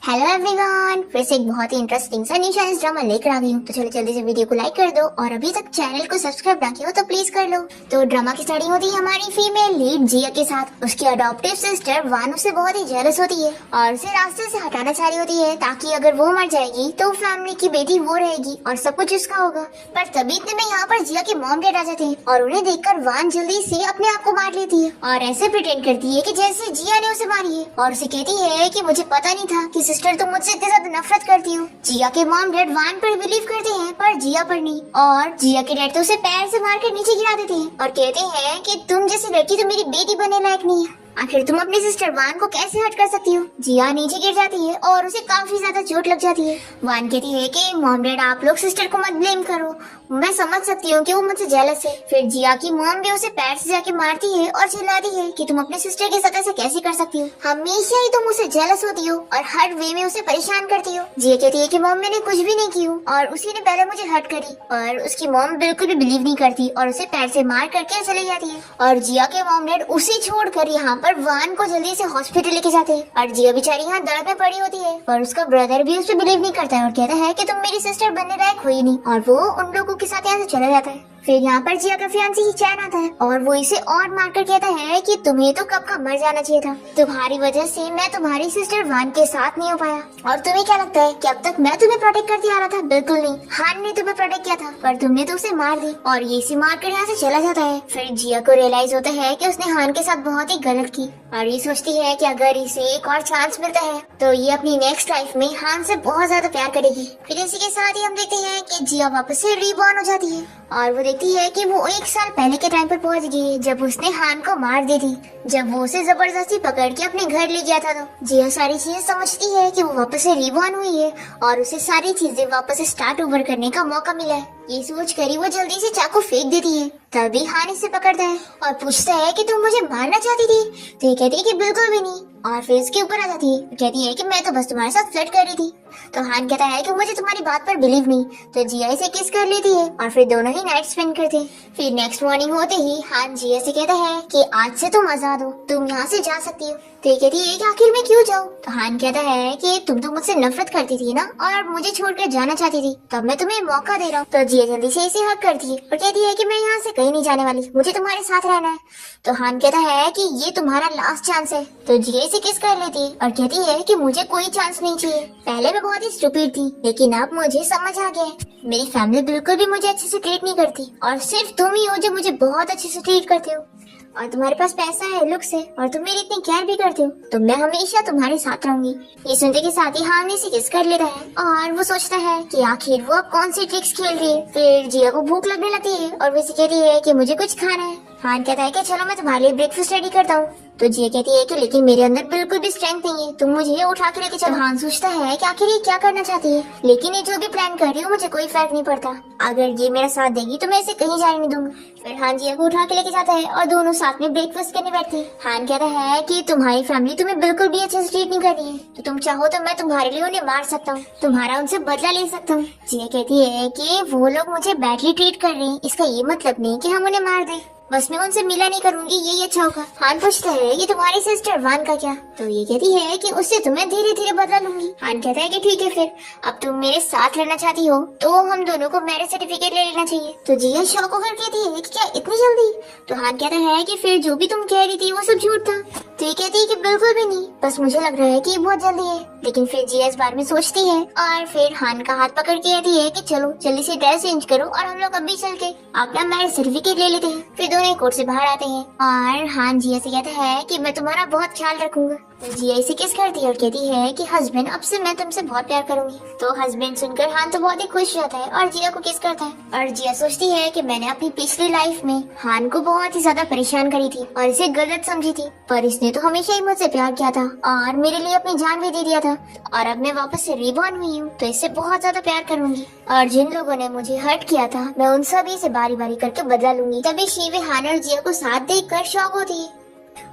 Hello everyone, फिर से एक बहुत ही इंटरेस्टिंग सा न्यू चाइनीज ड्रामा लेकर आ गई हूँ। तो चलो जल्दी से वीडियो को लाइक कर दो और अभी तक चैनल को सब्सक्राइब ना किया हो तो प्लीज कर लो। तो ड्रामा की स्टार्टिंग होती है हमारी फीमेल लीड जिया के साथ। उसकी अडॉप्टिव सिस्टर वानु से बहुत ही जेलस होती है और उसे रास्ते से हटाना चाह रही होती है ताकि अगर वो मर जाएगी तो फैमिली की बेटी वो रहेगी और सब कुछ उसका होगा। पर तभी इतने में यहाँ पर जिया के मॉम डैड आ जाते हैं और उन्हें देखकर वान जल्दी से अपने आप को मार लेती है और ऐसे प्रिटेंड करती है कि जैसे जिया ने उसे मारी है और उसे कहती है कि मुझे पता नहीं था कि सिस्टर तुम मुझसे इतनी ज्यादा नफरत करती हो। जिया के मॉम डैड वान पर बिलीव करते हैं पर जिया पर नहीं और जिया के डैड तो उसे पैर से मारकर नीचे गिरा देते हैं और कहते हैं कि तुम जैसी लड़की तो मेरी बेटी बनने लायक नहीं है। आखिर तुम अपनी सिस्टर वान को कैसे हर्ट कर सकती हो। जिया नीचे गिर जाती है और उसे काफी ज्यादा चोट लग जाती है। वान कहती है कि मॉम डैड आप लोग सिस्टर को मत ब्लेम करो, मैं समझ सकती हूँ कि वो मुझसे जेलस है। फिर जिया की मॉम भी उसे पैर से जाके मारती है और चिल्लाती है कि तुम अपने सिस्टर के साथ ऐसे कैसे कर सकती हो, हमेशा ही तुम उसे जेलस होती हो और हर वे में उसे परेशान करती हो। जिया कहती है कि मॉम मैंने कुछ भी नहीं की और उसी ने पहले मुझे हर्ट करी और उसकी मॉम बिल्कुल भी बिलीव नहीं करती और उसे पैर से मार करके चली जाती है और जिया के मॉम डैड उसे छोड़कर यहाँ पर वान को जल्दी से हॉस्पिटल लेके जाते हैं और जिया बेचारी यहाँ दर्द में पड़ी होती है पर उसका ब्रदर भी उस पर बिलीव नहीं करता है और कहता है कि तुम मेरी सिस्टर बनने लायक हो ही नहीं और वो उन लोगों के साथ यहाँ से चला जाता है। फिर यहाँ पर जिया का फियांसी ही चैन आता है और वो इसे और मारकर कहता है कि तुम्हें तो कब का मर जाना चाहिए था, तुम्हारी वजह से मैं तुम्हारी सिस्टर वान के साथ नहीं हो पाया। और तुम्हें क्या लगता है कि अब तक मैं तुम्हें प्रोटेक्ट करती आ रहा था? बिल्कुल नहीं, हान ने तुम्हें प्रोटेक्ट किया था पर तुमने तो उसे मार दी और ये इसे मार कर यहाँ से चला जाता है। फिर जिया को रियलाइज होता है कि उसने हान के साथ बहुत ही गलत की और ये सोचती है कि अगर इसे एक और चांस मिलता है तो ये अपनी नेक्स्ट लाइफ में हान से बहुत ज्यादा प्यार करेगी। फिर इसी के साथ ही हम देखते हैं कि जिया वापस से रीबॉर्न हो जाती है और वो देखती है कि वो 1 साल पहले के टाइम पर पहुंच गई है जब उसने हान को मार दी थी, जब वो उसे जबरदस्ती पकड़ के अपने घर ले गया था। तो जिया सारी चीजें समझती है कि वो वापस से रिबॉर्न हुई है और उसे सारी चीजें वापस से स्टार्ट ओवर करने का मौका मिला है। ये सोच कर ही वो जल्दी से चाकू फेंक देती है। तभी हान इसे पकड़ता है और पूछता है कि तुम मुझे मारना चाहती थी? तो ये कहती है कि बिल्कुल भी नहीं और फिर इसके ऊपर आ जाती है, कहती है कि मैं तो बस तुम्हारे साथ फ्लर्ट कर रही थी। तो हान कहता है कि मुझे तुम्हारी बात पर बिलीव नहीं। तो जिया इसे किस कर लेती है और फिर दोनों ही नाइट स्पेंड करते हैं। फिर नेक्स्ट मॉर्निंग होते ही हान जिया से कहता है कि आज से तुम आजाद हो, तुम यहाँ से जा सकती हो। तो ये कहती है कि आखिर मैं क्यों जाऊँ? तो हान कहता है कि तुम तो मुझसे नफरत करती थी ना और मुझे छोड़कर जाना चाहती थी, तब मैं तुम्हें मौका दे रहा हूँ। तो जिया जल्दी से इसे हक करती है और कहती है कि मैं यहाँ से कहीं नहीं जाने वाली, मुझे तुम्हारे साथ रहना है। तो हान कहता है कि ये तुम्हारा लास्ट चांस है। तो जिया इसे किस कर लेती है और कहती है कि मुझे कोई चांस नहीं चाहिए, पहले मैं बहुत ही स्टूपिड थी लेकिन अब मुझे समझ आ गया है, मेरी फैमिली बिल्कुल भी मुझे अच्छे से ट्रीट नहीं करती और सिर्फ तुम ही हो जो मुझे बहुत अच्छे से ट्रीट करते हो और तुम्हारे पास पैसा है, लुक्स है और तुम मेरी इतनी केयर भी करते हो, तो मैं हमेशा तुम्हारे साथ रहूंगी। ये सुनते के साथ ही हान इसे किस कर लेता है और वो सोचता है कि आखिर वो अब कौन सी ट्रिक्स खेल रही है। फिर जिया को भूख लगने लगती है और वो इसे कहती है कि मुझे कुछ खाना है। हान कहता है कि चलो मैं तुम्हारे लिए ब्रेकफास्ट रेडी करता हूँ। तो जिया कहती है कि लेकिन मेरे अंदर बिल्कुल भी स्ट्रेंथ नहीं है, तुम मुझे उठा के लेके चलो। हान सोचता है कि आखिर ये क्या करना चाहती है, लेकिन ये जो भी प्लान कर रही हूँ मुझे कोई फर्क नहीं पड़ता, अगर ये मेरा साथ देगी तो मैं इसे कहीं जाने नहीं दूंगा। फिर हान जिया को उठा के लेके जाता है और दोनों साथ में ब्रेकफास्ट करने बैठते हैं। हान कहता है कि तुम्हारी फैमिली तुम्हें बिल्कुल भी अच्छे से ट्रीट नहीं कर रही है, तो तुम चाहो तो मैं तुम्हारे लिए उन्हें मार सकता हूँ, तुम्हारा उनसे बदला ले सकता हूँ। जिया कहती है कि वो लोग मुझे बैडली ट्रीट कर रहे हैं, इसका ये मतलब नहीं कि हम उन्हें मार दें, बस मैं उनसे मिला नहीं करूंगी, यही अच्छा होगा। हान पूछता है कि तुम्हारी सिस्टर वान का क्या? तो ये कहती है कि उससे तुम्हें धीरे धीरे बदला लूंगी। हान कहता है कि ठीक है, फिर अब तुम मेरे साथ रहना चाहती हो तो हम दोनों को मैरिज सर्टिफिकेट ले लेना चाहिए। तो जिया शॉक होकर कहती है कि क्या इतनी जल्दी? तो हान कहता है कि फिर जो भी तुम कह रही थी वो सब झूठ था। तो ये कहती है कि बिल्कुल भी नहीं, बस मुझे लग रहा है कि बहुत जल्दी है। लेकिन फिर जिया इस बारे में सोचती है और फिर हान का हाथ पकड़ के कहती है कि चलो जल्दी से ड्रेस चेंज करो और हम लोग अभी चल के अपना मैरिज सर्टिफिकेट ले लेते हैं। फिर दोनों कोर्ट से बाहर आते हैं और हान जिया से कहता है कि मैं तुम्हारा बहुत ख्याल रखूंगा। तो जिया इसे किस करती है और कहती है कि हस्बैंड अब से मैं तुमसे बहुत प्यार करूंगी। तो हस्बैंड सुनकर हान तो बहुत ही खुश रहता है और जिया को किस करता है और जिया सोचती है कि मैंने अपनी पिछली लाइफ में हान को बहुत ही ज्यादा परेशान करी थी और इसे गलत समझी थी, पर इसने तो हमेशा ही मुझसे प्यार किया था और मेरे लिए अपनी जान भी दे दिया था और अब मैं वापस से रिबॉर्न हुई हूँ तो इससे बहुत ज्यादा प्यार करूंगी और जिन लोगों ने मुझे हर्ट किया था मैं उन सभी से बारी बारी करके बदला लूंगी। तभी शिवे हान और जिया को साथ देखकर शॉक होती है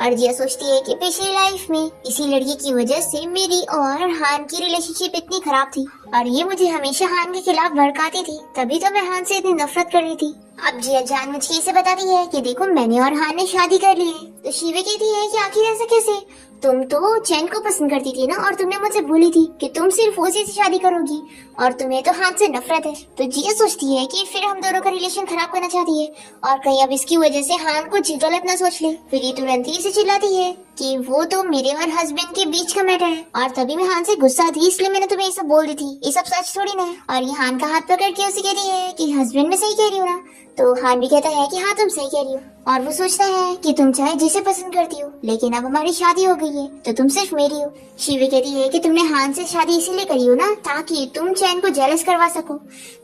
और जिया सोचती है कि पिछली लाइफ में इसी लड़की की वजह से मेरी और हान की रिलेशनशिप इतनी खराब थी और ये मुझे हमेशा हान के खिलाफ भड़काती थी, तभी तो मैं हान से इतनी नफरत कर रही थी। अब जिया जानबूझ के इसे बताती है कि देखो मैंने और हान ने शादी कर ली है। तो शिवे कहती है कि आखिर ऐसा कैसे तुम तो चैन को पसंद करती थी ना, और तुमने मुझसे बोली थी कि तुम सिर्फ उसी से शादी करोगी, और तुम्हें तो हान से नफरत है। तो जिया सोचती है कि फिर हम दोनों का रिलेशन खराब करना चाहती है, और कहीं अब इसकी वजह से हान कुछ गलत ना सोच ले। फिर ये तुरंत ही इसे चिल्लाती है कि वो तो मेरे और हस्बैंड के बीच का मैटर है। और तभी मैं हान से गुस्सा थी, इसलिए मैंने तुम्हें ये सब बोल दी थी, ये सब सच थोड़ी ना है। और ये हान का हाथ पकड़ के उसे कहती है कि हस्बैंड मैं सही कह रही हूँ ना। तो हान भी कहता है कि हाँ तुम सही कह रही हो, और वो सोचता है कि तुम चाहे जिसे पसंद करती हो, लेकिन अब हमारी शादी हो गई है तो तुम सिर्फ मेरी हो। शिवी कहती है कि तुमने हान से शादी इसीलिए करी हो ना, ताकि तुम चैन को जेलस करवा सको।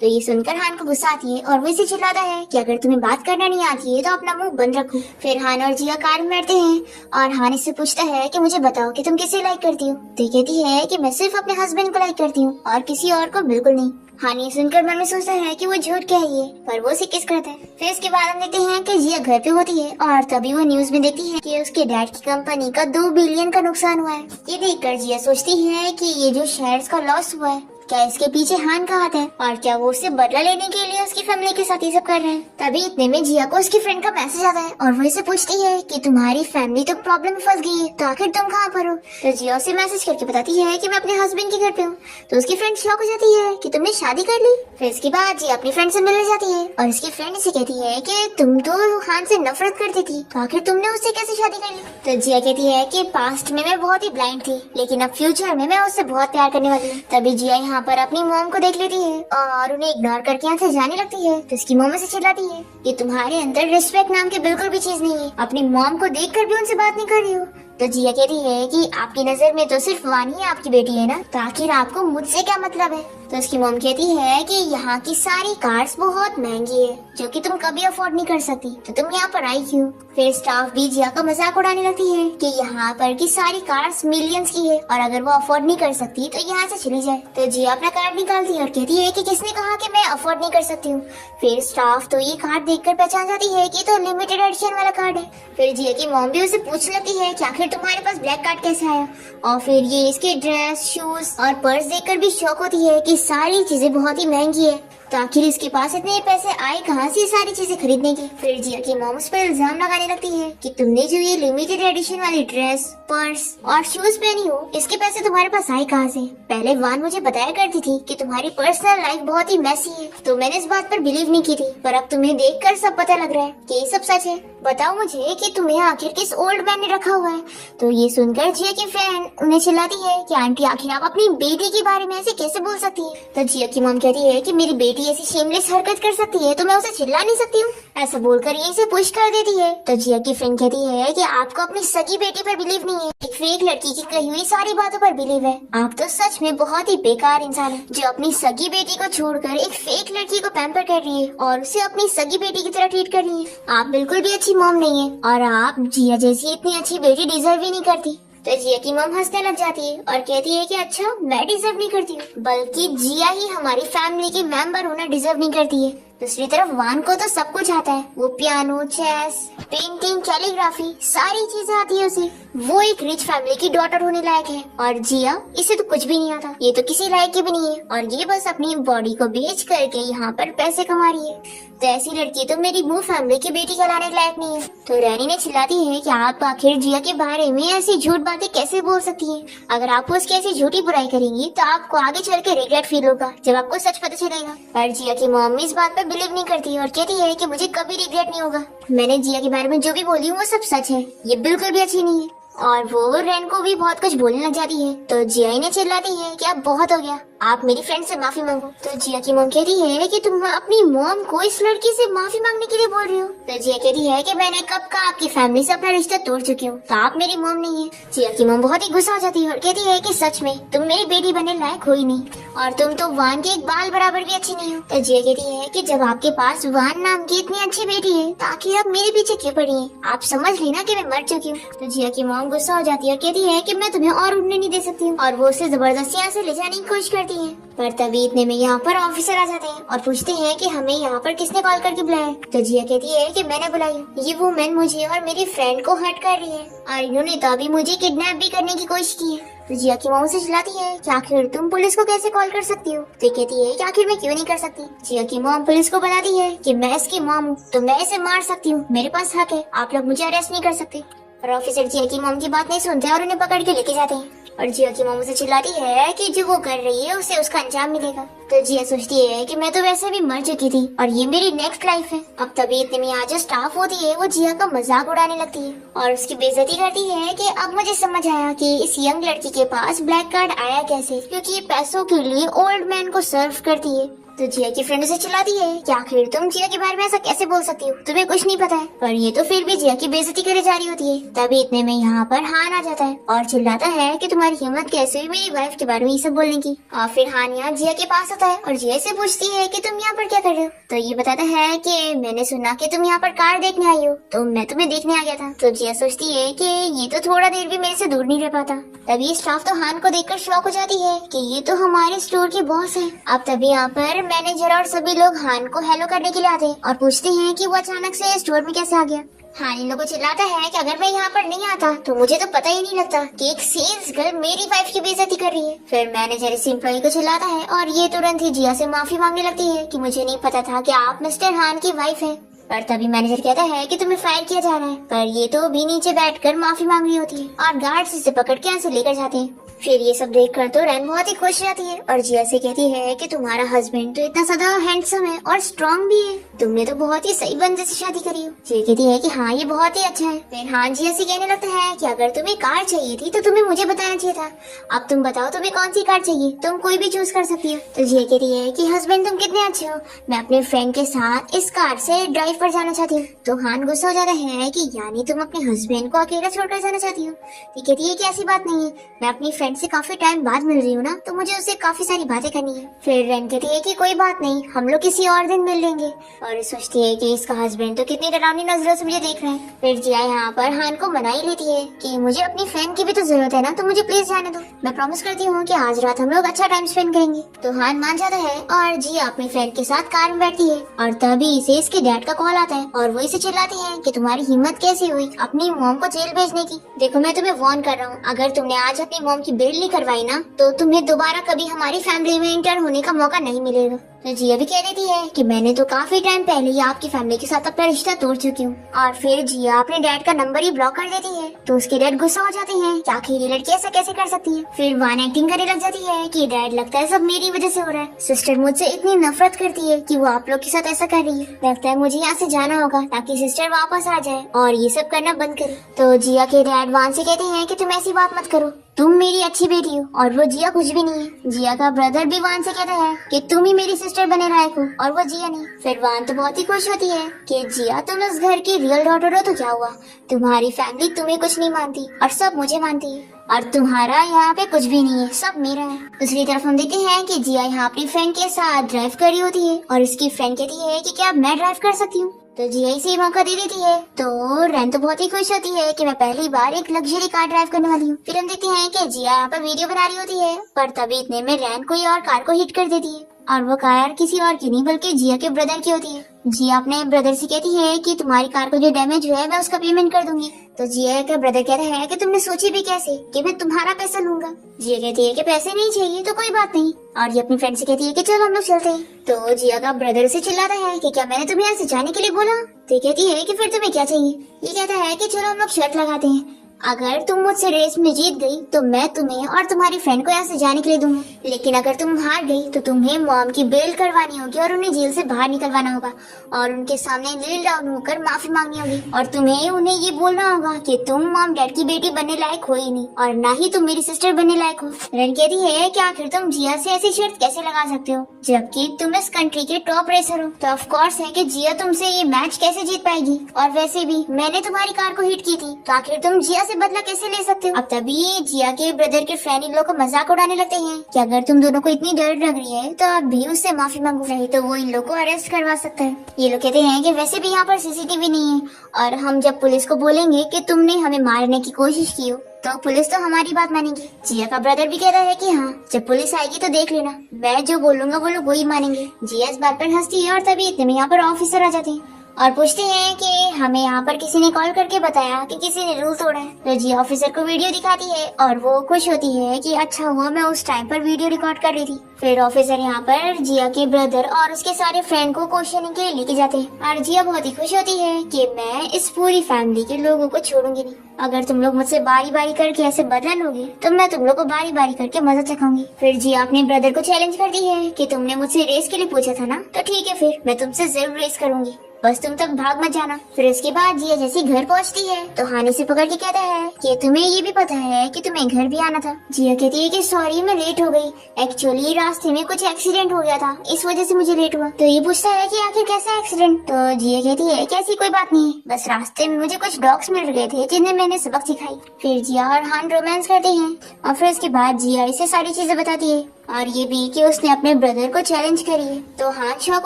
तो ये सुनकर हान को गुस्सा आती है, और वो इसे चिल्लाता है कि अगर तुम्हें बात करना नहीं आती है तो अपना मुंह बंद रखो। फिर हान और जिया कार में बैठते हैं, और हान इससे पूछता है कि मुझे बताओ कि तुम किसे लाइक करती हो। तो ये कहती है कि मैं सिर्फ अपने हस्बैंड को लाइक करती हूँ, और किसी और को बिल्कुल नहीं। हान ये सुनकर मन में सोचता है कि वो झूठ कह रही है, पर वो उसे किस करता है। फिर इसके बाद हम देखते हैं कि जिया घर पे होती है, और तभी वो न्यूज में देखती है कि उसके डैड की कंपनी का 2 बिलियन का नुकसान हुआ है। ये देखकर जिया सोचती है कि ये जो शेयर्स का लॉस हुआ है, क्या इसके पीछे हान का हाथ है, और क्या वो उससे बदला लेने के लिए उसकी फैमिली के साथ ये सब कर रहे हैं। तभी इतने में जिया को उसकी फ्रेंड का मैसेज आता है, और वो इसे पूछती है कि तुम्हारी फैमिली तो प्रॉब्लम में फंस गई है, तो आखिर तुम कहाँ पर हो। तो जिया उसे मैसेज करके बताती है कि मैं अपने हस्बैंड के घर पे हूँ। तो उसकी फ्रेंड शॉक हो जाती है कि तुमने शादी कर ली। फिर इसके बाद जिया अपनी फ्रेंड से मिलने जाती है, और इसकी फ्रेंड इसे कहती है कि तुम तो हान से नफरत करती थी, तो आखिर तुमने उससे कैसे शादी कर ली। तो जिया कहती है कि पास्ट में मैं बहुत ही ब्लाइंड थी, लेकिन अब फ्यूचर में मैं उससे बहुत प्यार करने वाली हूँ। तभी जिया यहाँ पर अपनी मॉम देख लेती है, और उन्हें इग्नोर करके यहाँ से जाने लगती है। तो इसकी मॉम से चिल्लाती है कि तुम्हारे अंदर रिस्पेक्ट नाम की बिल्कुल भी चीज नहीं है, अपनी मॉम को देखकर भी उनसे बात नहीं कर रही हो। तो जिया कहती है कि आपकी नजर में तो सिर्फ वानी ही आपकी बेटी है ना, तो आखिर आपको मुझसे क्या मतलब है। तो उसकी मॉम कहती है कि यहाँ की सारी कार्स बहुत महंगी है, जो कि तुम कभी अफोर्ड नहीं कर सकती, तो तुम यहाँ पर आई क्यों। फिर स्टाफ भी जिया का मजाक उड़ाने लगती है कि यहाँ पर की सारी कार्स मिलियंस की है, और अगर वो अफोर्ड नहीं कर सकती तो यहाँ से चली जाए। तो जिया अपना कार्ड निकालती है और कहती है कि किसने कहा कि मैं अफोर्ड नहीं कर सकती हूँ। फिर स्टाफ तो ये कार्ड देखकर पहचान जाती है कि तो लिमिटेड एडिशन वाला कार्ड है। फिर जिया की मॉम भी उसे पूछने लगती है कि आखिर तुम्हारे पास ब्लैक कार्ड कैसे आया, और फिर ये इसके ड्रेस, शूज और पर्स देखकर भी शौक होती है कि सारी चीजें बहुत ही महंगी है, तो आखिर इसके पास इतने पैसे आए कहाँ से सारी चीजें खरीदने की। फिर जिया की मॉम उस पर इल्जाम लगाने लगती है कि तुमने जो ये लिमिटेड एडिशन वाली ड्रेस, पर्स और शूज पहनी हो, इसके पैसे तुम्हारे पास आए कहाँ से। पहले वान मुझे बताया करती थी कि तुम्हारी पर्सनल लाइफ बहुत ही मैसी है, तो मैंने इस बात पर बिलीव नहीं की थी, पर अब तुम्हें देखकर सब पता लग रहा है कि ये सब सच है। बताओ मुझे कि तुम्हें आखिर किस ओल्ड मैन ने रखा हुआ है। तो ये सुनकर जिया की फ्रेंड उन्हें चिल्लाती है कि आंटी आखिर आप अपनी बेटी के बारे में ऐसे कैसे बोल सकती है। तो जिया की मॉम कहती है कि मेरी बेटी ऐसी शेमलेस हरकत कर सकती है तो मैं उसे चिल्ला नहीं सकती हूँ। ऐसा बोलकर ये इसे पुश कर देती है। तो जिया की फ्रेंड कहती है कि आपको अपनी सगी बेटी पर बिलीव नहीं है, एक फेक लड़की की कही हुई सारी बातों पर बिलीव है। आप तो सच में बहुत ही बेकार इंसान है जो अपनी सगी बेटी को छोड़कर एक फेक लड़की को पैम्पर कर रही है और उसे अपनी सगी बेटी की तरह ट्रीट कर रही है। आप बिल्कुल भी अच्छी मॉम नहीं है, और आप जिया जैसी इतनी अच्छी बेटी डिजर्व ही नहीं करती। तो जिया की मॉम हंसने लग जाती है और कहती है कि अच्छा मैं डिजर्व नहीं करती हूँ, बल्कि जिया ही हमारी फैमिली की मेंबर होना डिजर्व नहीं करती है। दूसरी तरफ वान को तो सब कुछ आता है, वो पियानो, चेस, पेंटिंग, कैलीग्राफी सारी चीजें आती है उसे। वो एक रिच फैमिली की डॉटर होने लायक है, और जिया इसे तो कुछ भी नहीं आता, ये तो किसी लायक की भी नहीं है, और ये बस अपनी बॉडी को बेच करके यहाँ पर पैसे कमा रही है। तो ऐसी लड़की तो मेरी मुंह फैमिली की बेटी कहलाने लायक नहीं है। तो रैनी ने चिल्लाती है कि आप आखिर जिया के बारे में ऐसी झूठ बातें कैसे बोल सकती है। अगर आप उसकी ऐसी झूठी बुराई करेंगी तो आपको आगे चल के रिग्रेट फील होगा जब आपको सच पता चलेगा। पर जिया की मॉम इस बात पर बिलीव नहीं करती और कहती है कि मुझे कभी रिग्रेट नहीं होगा। मैंने जिया के बारे में जो भी बोली हूँ वो सब सच है, ये बिल्कुल भी अच्छी नहीं है। और वो रैन को भी बहुत कुछ बोलने लग जाती है। तो जिया इन्हें चिल्लाती है कि अब बहुत हो गया, आप मेरी फ्रेंड से माफी मांगो। तो जिया की मॉम कहती है कि तुम अपनी मॉम को इस लड़की से माफी मांगने के लिए बोल रही हो। तो जिया कहती है कि मैंने कब का आपकी फैमिली से अपना रिश्ता तोड़ चुकी हूँ, तो आप मेरी मॉम नहीं है। जिया की मॉम बहुत ही गुस्सा हो जाती है और कहती है कि सच में तुम मेरी बेटी बनने लायक हो ही नहीं, और तुम तो वान के एक बाल बराबर भी अच्छी नहीं हो। तो जिया कहती है कि जब आपके पास वान नाम की इतनी अच्छी बेटी है तो आखिर आप मेरे पीछे क्यों पड़ी है, आप समझ लेना कि मैं मर चुकी हूँ। तो जिया की मॉम गुस्सा हो जाती है और कहती है कि मैं तुम्हें और उड़ने नहीं दे सकती हूँ, और वो उसे जबरदस्ती यहाँ से ले जाने की कोशिश करती है। पर तभी इतने में यहाँ पर ऑफिसर आ जाते हैं और पूछते हैं कि हमें यहाँ पर किसने कॉल करके बुलाया। तो जिया कहती है कि मैंने बुलाई, ये वुमेन मुझे और मेरी फ्रेंड को हर्ट कर रही है, और इन्होंने तो अभी मुझे किडनैप भी करने की कोशिश की है। तो जिया की मॉम से चिल्लाती है कि आखिर तुम पुलिस को कैसे कॉल कर सकती हो। तो कहती है कि आखिर मैं क्यों नहीं कर सकती। जिया की मॉम पुलिस को बताती है कि मैं इसकी मॉम हूँ, तो मैं इसे मार सकती हूँ, मेरे पास हक है, आप लोग मुझे अरेस्ट नहीं कर सकते। और ऑफिसर जिया की मॉम की बात नहीं सुनते और उन्हें पकड़ के लेके जाते हैं। और जिया की मॉम उसे चिल्लाती है कि जो वो कर रही है उसे उसका अंजाम मिलेगा। तो जिया सोचती है कि मैं तो वैसे भी मर चुकी थी और ये मेरी नेक्स्ट लाइफ है। अब तभी इतने में यहाँ जो स्टाफ होती है वो जिया का मजाक उड़ाने लगती है और उसकी बेइज्जती करती है कि अब मुझे समझ आया कि इस यंग लड़की के पास ब्लैक कार्ड आया कैसे, क्योंकि ये पैसों के लिए ओल्ड मैन को सर्व करती है। तो जिया की फ्रेंड उसे चिल्लाती है कि आखिर तुम जिया के बारे में ऐसा कैसे बोल सकती हो, तुम्हें कुछ नहीं पता है। पर ये तो फिर भी जिया की बेइज्जती करे जा रही होती है। तभी इतने में यहाँ पर हान आ जाता है और चिल्लाता है कि तुम्हारी हिम्मत कैसे हुई मेरी वाइफ के बारे में ये सब बोलने की। और फिर हान यहाँ जिया के पास आता है और जिया से पूछती है कि तुम यहाँ पर क्या कर रहे हो। तो ये बताता है कि मैंने सुना कि तुम यहाँ पर कार देखने आई हो, तो मैं तुम्हें देखने आ गया था। तो जिया सोचती है कि ये तो थोड़ा देर भी मेरे से दूर नहीं रह पाता। तभी स्टाफ तो हान को देखकर शॉक हो जाती है कि ये तो हमारे स्टोर के बॉस है। अब तभी यहाँ पर मैनेजर और सभी लोग हान को हेलो करने के लिए आते हैं और पूछते हैं कि वो अचानक से स्टोर में कैसे आ गया। हान इन लोगों को चिल्लाता है कि अगर मैं यहाँ पर नहीं आता तो मुझे तो पता ही नहीं लगता कि एक सेल्स गर्ल मेरी वाइफ की बेइज्जती कर रही है। फिर मैनेजर इस एम्प्लॉय को चिल्लाता है और ये तुरंत ही जिया से माफी मांगने लगती है कि मुझे नहीं पता था कि आप मिस्टर हान की वाइफ है। पर तभी मैनेजर कहता है कि तुम्हें फायर किया जा रहा है, पर ये तो भी नीचे बैठकर माफी मांग रही होती है और गार्ड्स इसे पकड़ के यहाँ से लेकर जाते हैं। फिर ये सब देखकर तो रैन बहुत ही खुश रहती है और जिया से कहती है कि तुम्हारा हस्बैंड तो इतना ज्यादा हैंडसम है और स्ट्रॉन्ग भी है, तुमने तो बहुत ही सही बंदे से शादी करी हो। जिया कहती है कि हाँ ये बहुत ही अच्छा है। फिर हाँ जिया से कहने लगता है कि अगर तुम्हें कार चाहिए थी तो तुम्हें मुझे बताना चाहिए था। अब तुम बताओ तुम्हें कौन सी कार चाहिए, तुम कोई भी चूज कर सकती हो। तो जिया कहती है कि हस्बैंड तुम कितने अच्छे हो, मैं अपने फ्रेंड के साथ इस कार से ड्राइव पर जाना चाहती हूँ। तो हान गुस्सा हो जाता है कि यानी तुम अपने हस्बैंड को अकेला छोड़कर जाना चाहती हो। तो कहती है कि ऐसी बात नहीं है, मैं अपनी फ्रेंड से काफी टाइम बाद मिल रही हूँ ना, तो मुझे उससे काफी सारी बातें करनी है। फिर रैन कहती है कि कोई बात नहीं, हम लोग किसी और दिन मिल लेंगे। और सोचती है कि इसका हस्बैंड तो कितनी डरावनी नजरों से मुझे देख रहा है। फिर जिया यहाँ पर हान को मना ही लेती है कि मुझे अपनी फ्रेंड की भी तो जरूरत है ना, तो मुझे प्लीज जाने दो, मैं प्रॉमिस करती हूँ कि आज रात हम लोग अच्छा टाइम स्पेंड करेंगे। तो हान मान जाता है और जिया अपनी फ्रेंड के साथ कार में बैठती है और तभी इसे इसके डैड का कॉल आता है और वो इसे चिल्लाती है कि तुम्हारी हिम्मत कैसे हुई अपनी मॉम को जेल भेजने की। देखो मैं तुम्हें वार्न कर रहा हूँ, अगर तुमने आज अपनी मॉम की बिल नहीं करवाई ना तो तुम्हें दोबारा कभी हमारी फैमिली में इंटर होने का मौका नहीं मिलेगा। तो जिया भी कह देती है कि मैंने तो काफी टाइम पहले ही आपकी फैमिली के साथ अपना रिश्ता तोड़ चुकी हूँ। और फिर जिया अपने डैड का नंबर ही ब्लॉक कर देती है। तो उसके डैड गुस्सा हो जाते हैं कि आखिर ये लड़की ऐसा कैसे कर सकती है। फिर वान एक्टिंग करने लग जाती है कि डैड लगता है सब मेरी वजह से हो रहा है, सिस्टर मुझसे इतनी नफरत करती है कि वो आप लोग के साथ ऐसा कर रही है, लगता है मुझे यहाँ से जाना होगा ताकि सिस्टर वापस आ जाए और ये सब करना बंद करे। तो जिया के डैड वान से कहते हैं कि तुम ऐसी बात मत करो, तुम मेरी अच्छी बेटी हो और वो जिया कुछ भी नहीं है। जिया का ब्रदर भी वान से कहता है कि तुम ही मेरी सिस्टर बने लायक हो और वो जिया नहीं। फिर वान तो बहुत ही खुश होती है कि जिया तुम इस घर की रियल डॉटर हो तो क्या हुआ, तुम्हारी फैमिली तुम्हें कुछ नहीं मानती और सब मुझे मानती है और तुम्हारा यहाँ पे कुछ भी नहीं है, सब मेरा है। दूसरी तरफ हम देखते हैं कि जिया यहाँ अपनी फ्रेंड के साथ ड्राइव कर रही होती है और इसकी फ्रेंड कहती है कि क्या मैं ड्राइव कर सकती हूँ। तो जिया इसे मौका दे देती है। तो रैन तो बहुत ही खुश होती है कि मैं पहली बार एक लग्जरी कार ड्राइव करने वाली हूँ। फिर हम देखते हैं कि जिया यहाँ पर वीडियो बना रही होती है, पर तभी इतने में रैन कोई और कार को हिट कर देती है और वो कार किसी और की नहीं बल्कि जिया के ब्रदर की होती है। जिया अपने ब्रदर से कहती है कि तुम्हारी कार को जो डैमेज हुआ है मैं उसका पेमेंट कर दूंगी। तो जिया का ब्रदर कहता है कि तुमने सोची भी कैसे कि मैं तुम्हारा पैसा लूंगा। जिया कहती है कि पैसे नहीं चाहिए तो कोई बात नहीं और ये अपनी फ्रेंड से कहती है कि चलो हम लोग चलते हैं। तो जिया का ब्रदर से चिल्लाता है कि क्या मैंने तुम्हें यहाँ से जाने के लिए बोला। तो कहती है कि फिर तुम्हें क्या चाहिए। ये कहता है कि चलो हम लोग शर्त लगाते हैं, अगर तुम मुझसे रेस में जीत गई तो मैं तुम्हें और तुम्हारी फ्रेंड को यहाँ से जाने के लिए दूंगा, लेकिन अगर तुम हार गई तो तुम्हें मॉम की बेल करवानी होगी और उन्हें जेल से बाहर निकलवाना होगा और उनके सामने नील डाउन होकर माफी मांगनी होगी और तुम्हें उन्हें ये बोलना होगा कि तुम मॉम डैड की बेटी बनने लायक हो ही नहीं और ना ही तुम मेरी सिस्टर बनने लायक हो। रन कहती है कि आखिर तुम जिया से ऐसी शर्त कैसे लगा सकते हो जबकि तुम इस कंट्री के टॉप रेसर हो। तो ऑफ कोर्स है कि जिया तुमसे ये मैच कैसे जीत पाएगी और वैसे भी मैंने तुम्हारी कार को हिट की थी, तो आखिर तुम जिया से बदला कैसे ले सकते हो। अब तभी जिया के ब्रदर के फ्रेंड इन लोग को मजाक उड़ाने लगते हैं कि अगर तुम दोनों को इतनी डर लग रही है तो आप भी उससे माफी मांगो, नहीं तो वो इन लोग को अरेस्ट करवा सकता है। ये लोग कहते हैं कि वैसे भी यहाँ पर सीसीटीवी नहीं है और हम जब पुलिस को बोलेंगे कि तुमने हमें मारने की कोशिश की हो तो पुलिस तो हमारी बात मानेगी। जिया का ब्रदर भी कहता है कि हाँ जब पुलिस आएगी तो देख लेना, मैं जो बोलूंगा वो लोग वही मानेंगे। जिया इस बात पर हंसती है और तभी इतने में यहाँ पर ऑफिसर आ जाते हैं और पूछते हैं कि हमें यहाँ पर किसी ने कॉल करके बताया कि किसी ने रूल तोड़ा है। तो जिया ऑफिसर को वीडियो दिखाती है और वो खुश होती है कि अच्छा हुआ मैं उस टाइम पर वीडियो रिकॉर्ड कर रही थी। फिर ऑफिसर यहाँ पर जिया के ब्रदर और उसके सारे फ्रेंड को क्वेश्चनिंग के लिए लेके जाते हैं और जिया बहुत ही खुश होती है कि मैं इस पूरी फैमिली के लोगों को छोड़ूंगी नहीं। अगर तुम लोग मुझसे बारी बारी करके ऐसे बदला लोगे तो मैं तुम लोग को बारी बारी करके मजा चखाऊंगी। फिर जिया अपने ब्रदर को चैलेंज करती है कि तुमने मुझसे रेस के लिए पूछा था ना, तो ठीक है फिर मैं तुमसे जरूर रेस करूंगी, बस तुम तक भाग मत जाना। फिर इसके बाद जिया जैसी घर पहुंचती है तो हानि से पकड़ के कहता है कि तुम्हें ये भी पता है कि तुम्हें घर भी आना था। जिया कहती है कि सॉरी मैं लेट हो गई, एक्चुअली रास्ते में कुछ एक्सीडेंट हो गया था, इस वजह से मुझे लेट हुआ। तो ये पूछता है कि आखिर कैसा एक्सीडेंट। तो जिया कहती है कि ऐसी कोई बात नहीं है, बस रास्ते में मुझे कुछ डॉग्स मिल गए थे जिन्हें मैंने सबक सिखाई। फिर जिया और हान रोमांस करते हैं और फिर इसके बाद जिया इसे सारी चीजें बताती है और ये भी कि उसने अपने ब्रदर को चैलेंज करी है। तो हान शौक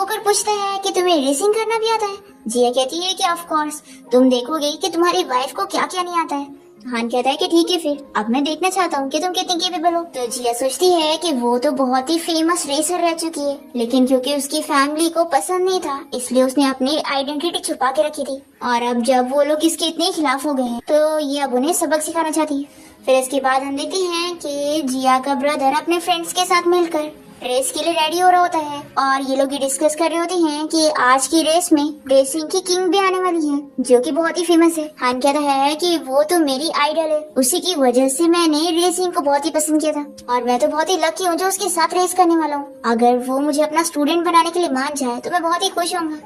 होकर पूछता है कि तुम्हें रेसिंग करना भी आता है। जिया कहती है कि ऑफ कोर्स, तुम देखोगे कि तुम्हारी वाइफ को क्या क्या नहीं आता है। हान कहता है कि ठीक है फिर अब मैं देखना चाहता हूँ कि तुम कितनी केपेबल हो। तो जिया सोचती है कि वो तो बहुत ही फेमस रेसर रह चुकी है, लेकिन क्योंकि उसकी फैमिली को पसंद नहीं था इसलिए उसने अपनी आइडेंटिटी छुपा के रखी थी। और अब जब वो लोग इसके इतने खिलाफ हो गए हैं तो ये अब उन्हें सबक सिखाना चाहती है। फिर इसके बाद हम देखते हैं कि जिया का ब्रदर अपने फ्रेंड्स के साथ मिलकर रेस के लिए रेडी हो रहा होता है और ये लोग ये डिस्कस कर रहे होते हैं कि आज की रेस में रेसिंग की किंग भी आने वाली है जो कि बहुत ही फेमस है। हान कहता है कि वो तो मेरी आइडल है, उसी की वजह से मैंने रेसिंग को बहुत ही पसंद किया था और मैं तो बहुत ही लकी हूँ जो उसके साथ रेस करने वाला हूँ। अगर वो मुझे अपना स्टूडेंट बनाने के लिए मान जाए तो मैं बहुत ही खुश होऊंगा।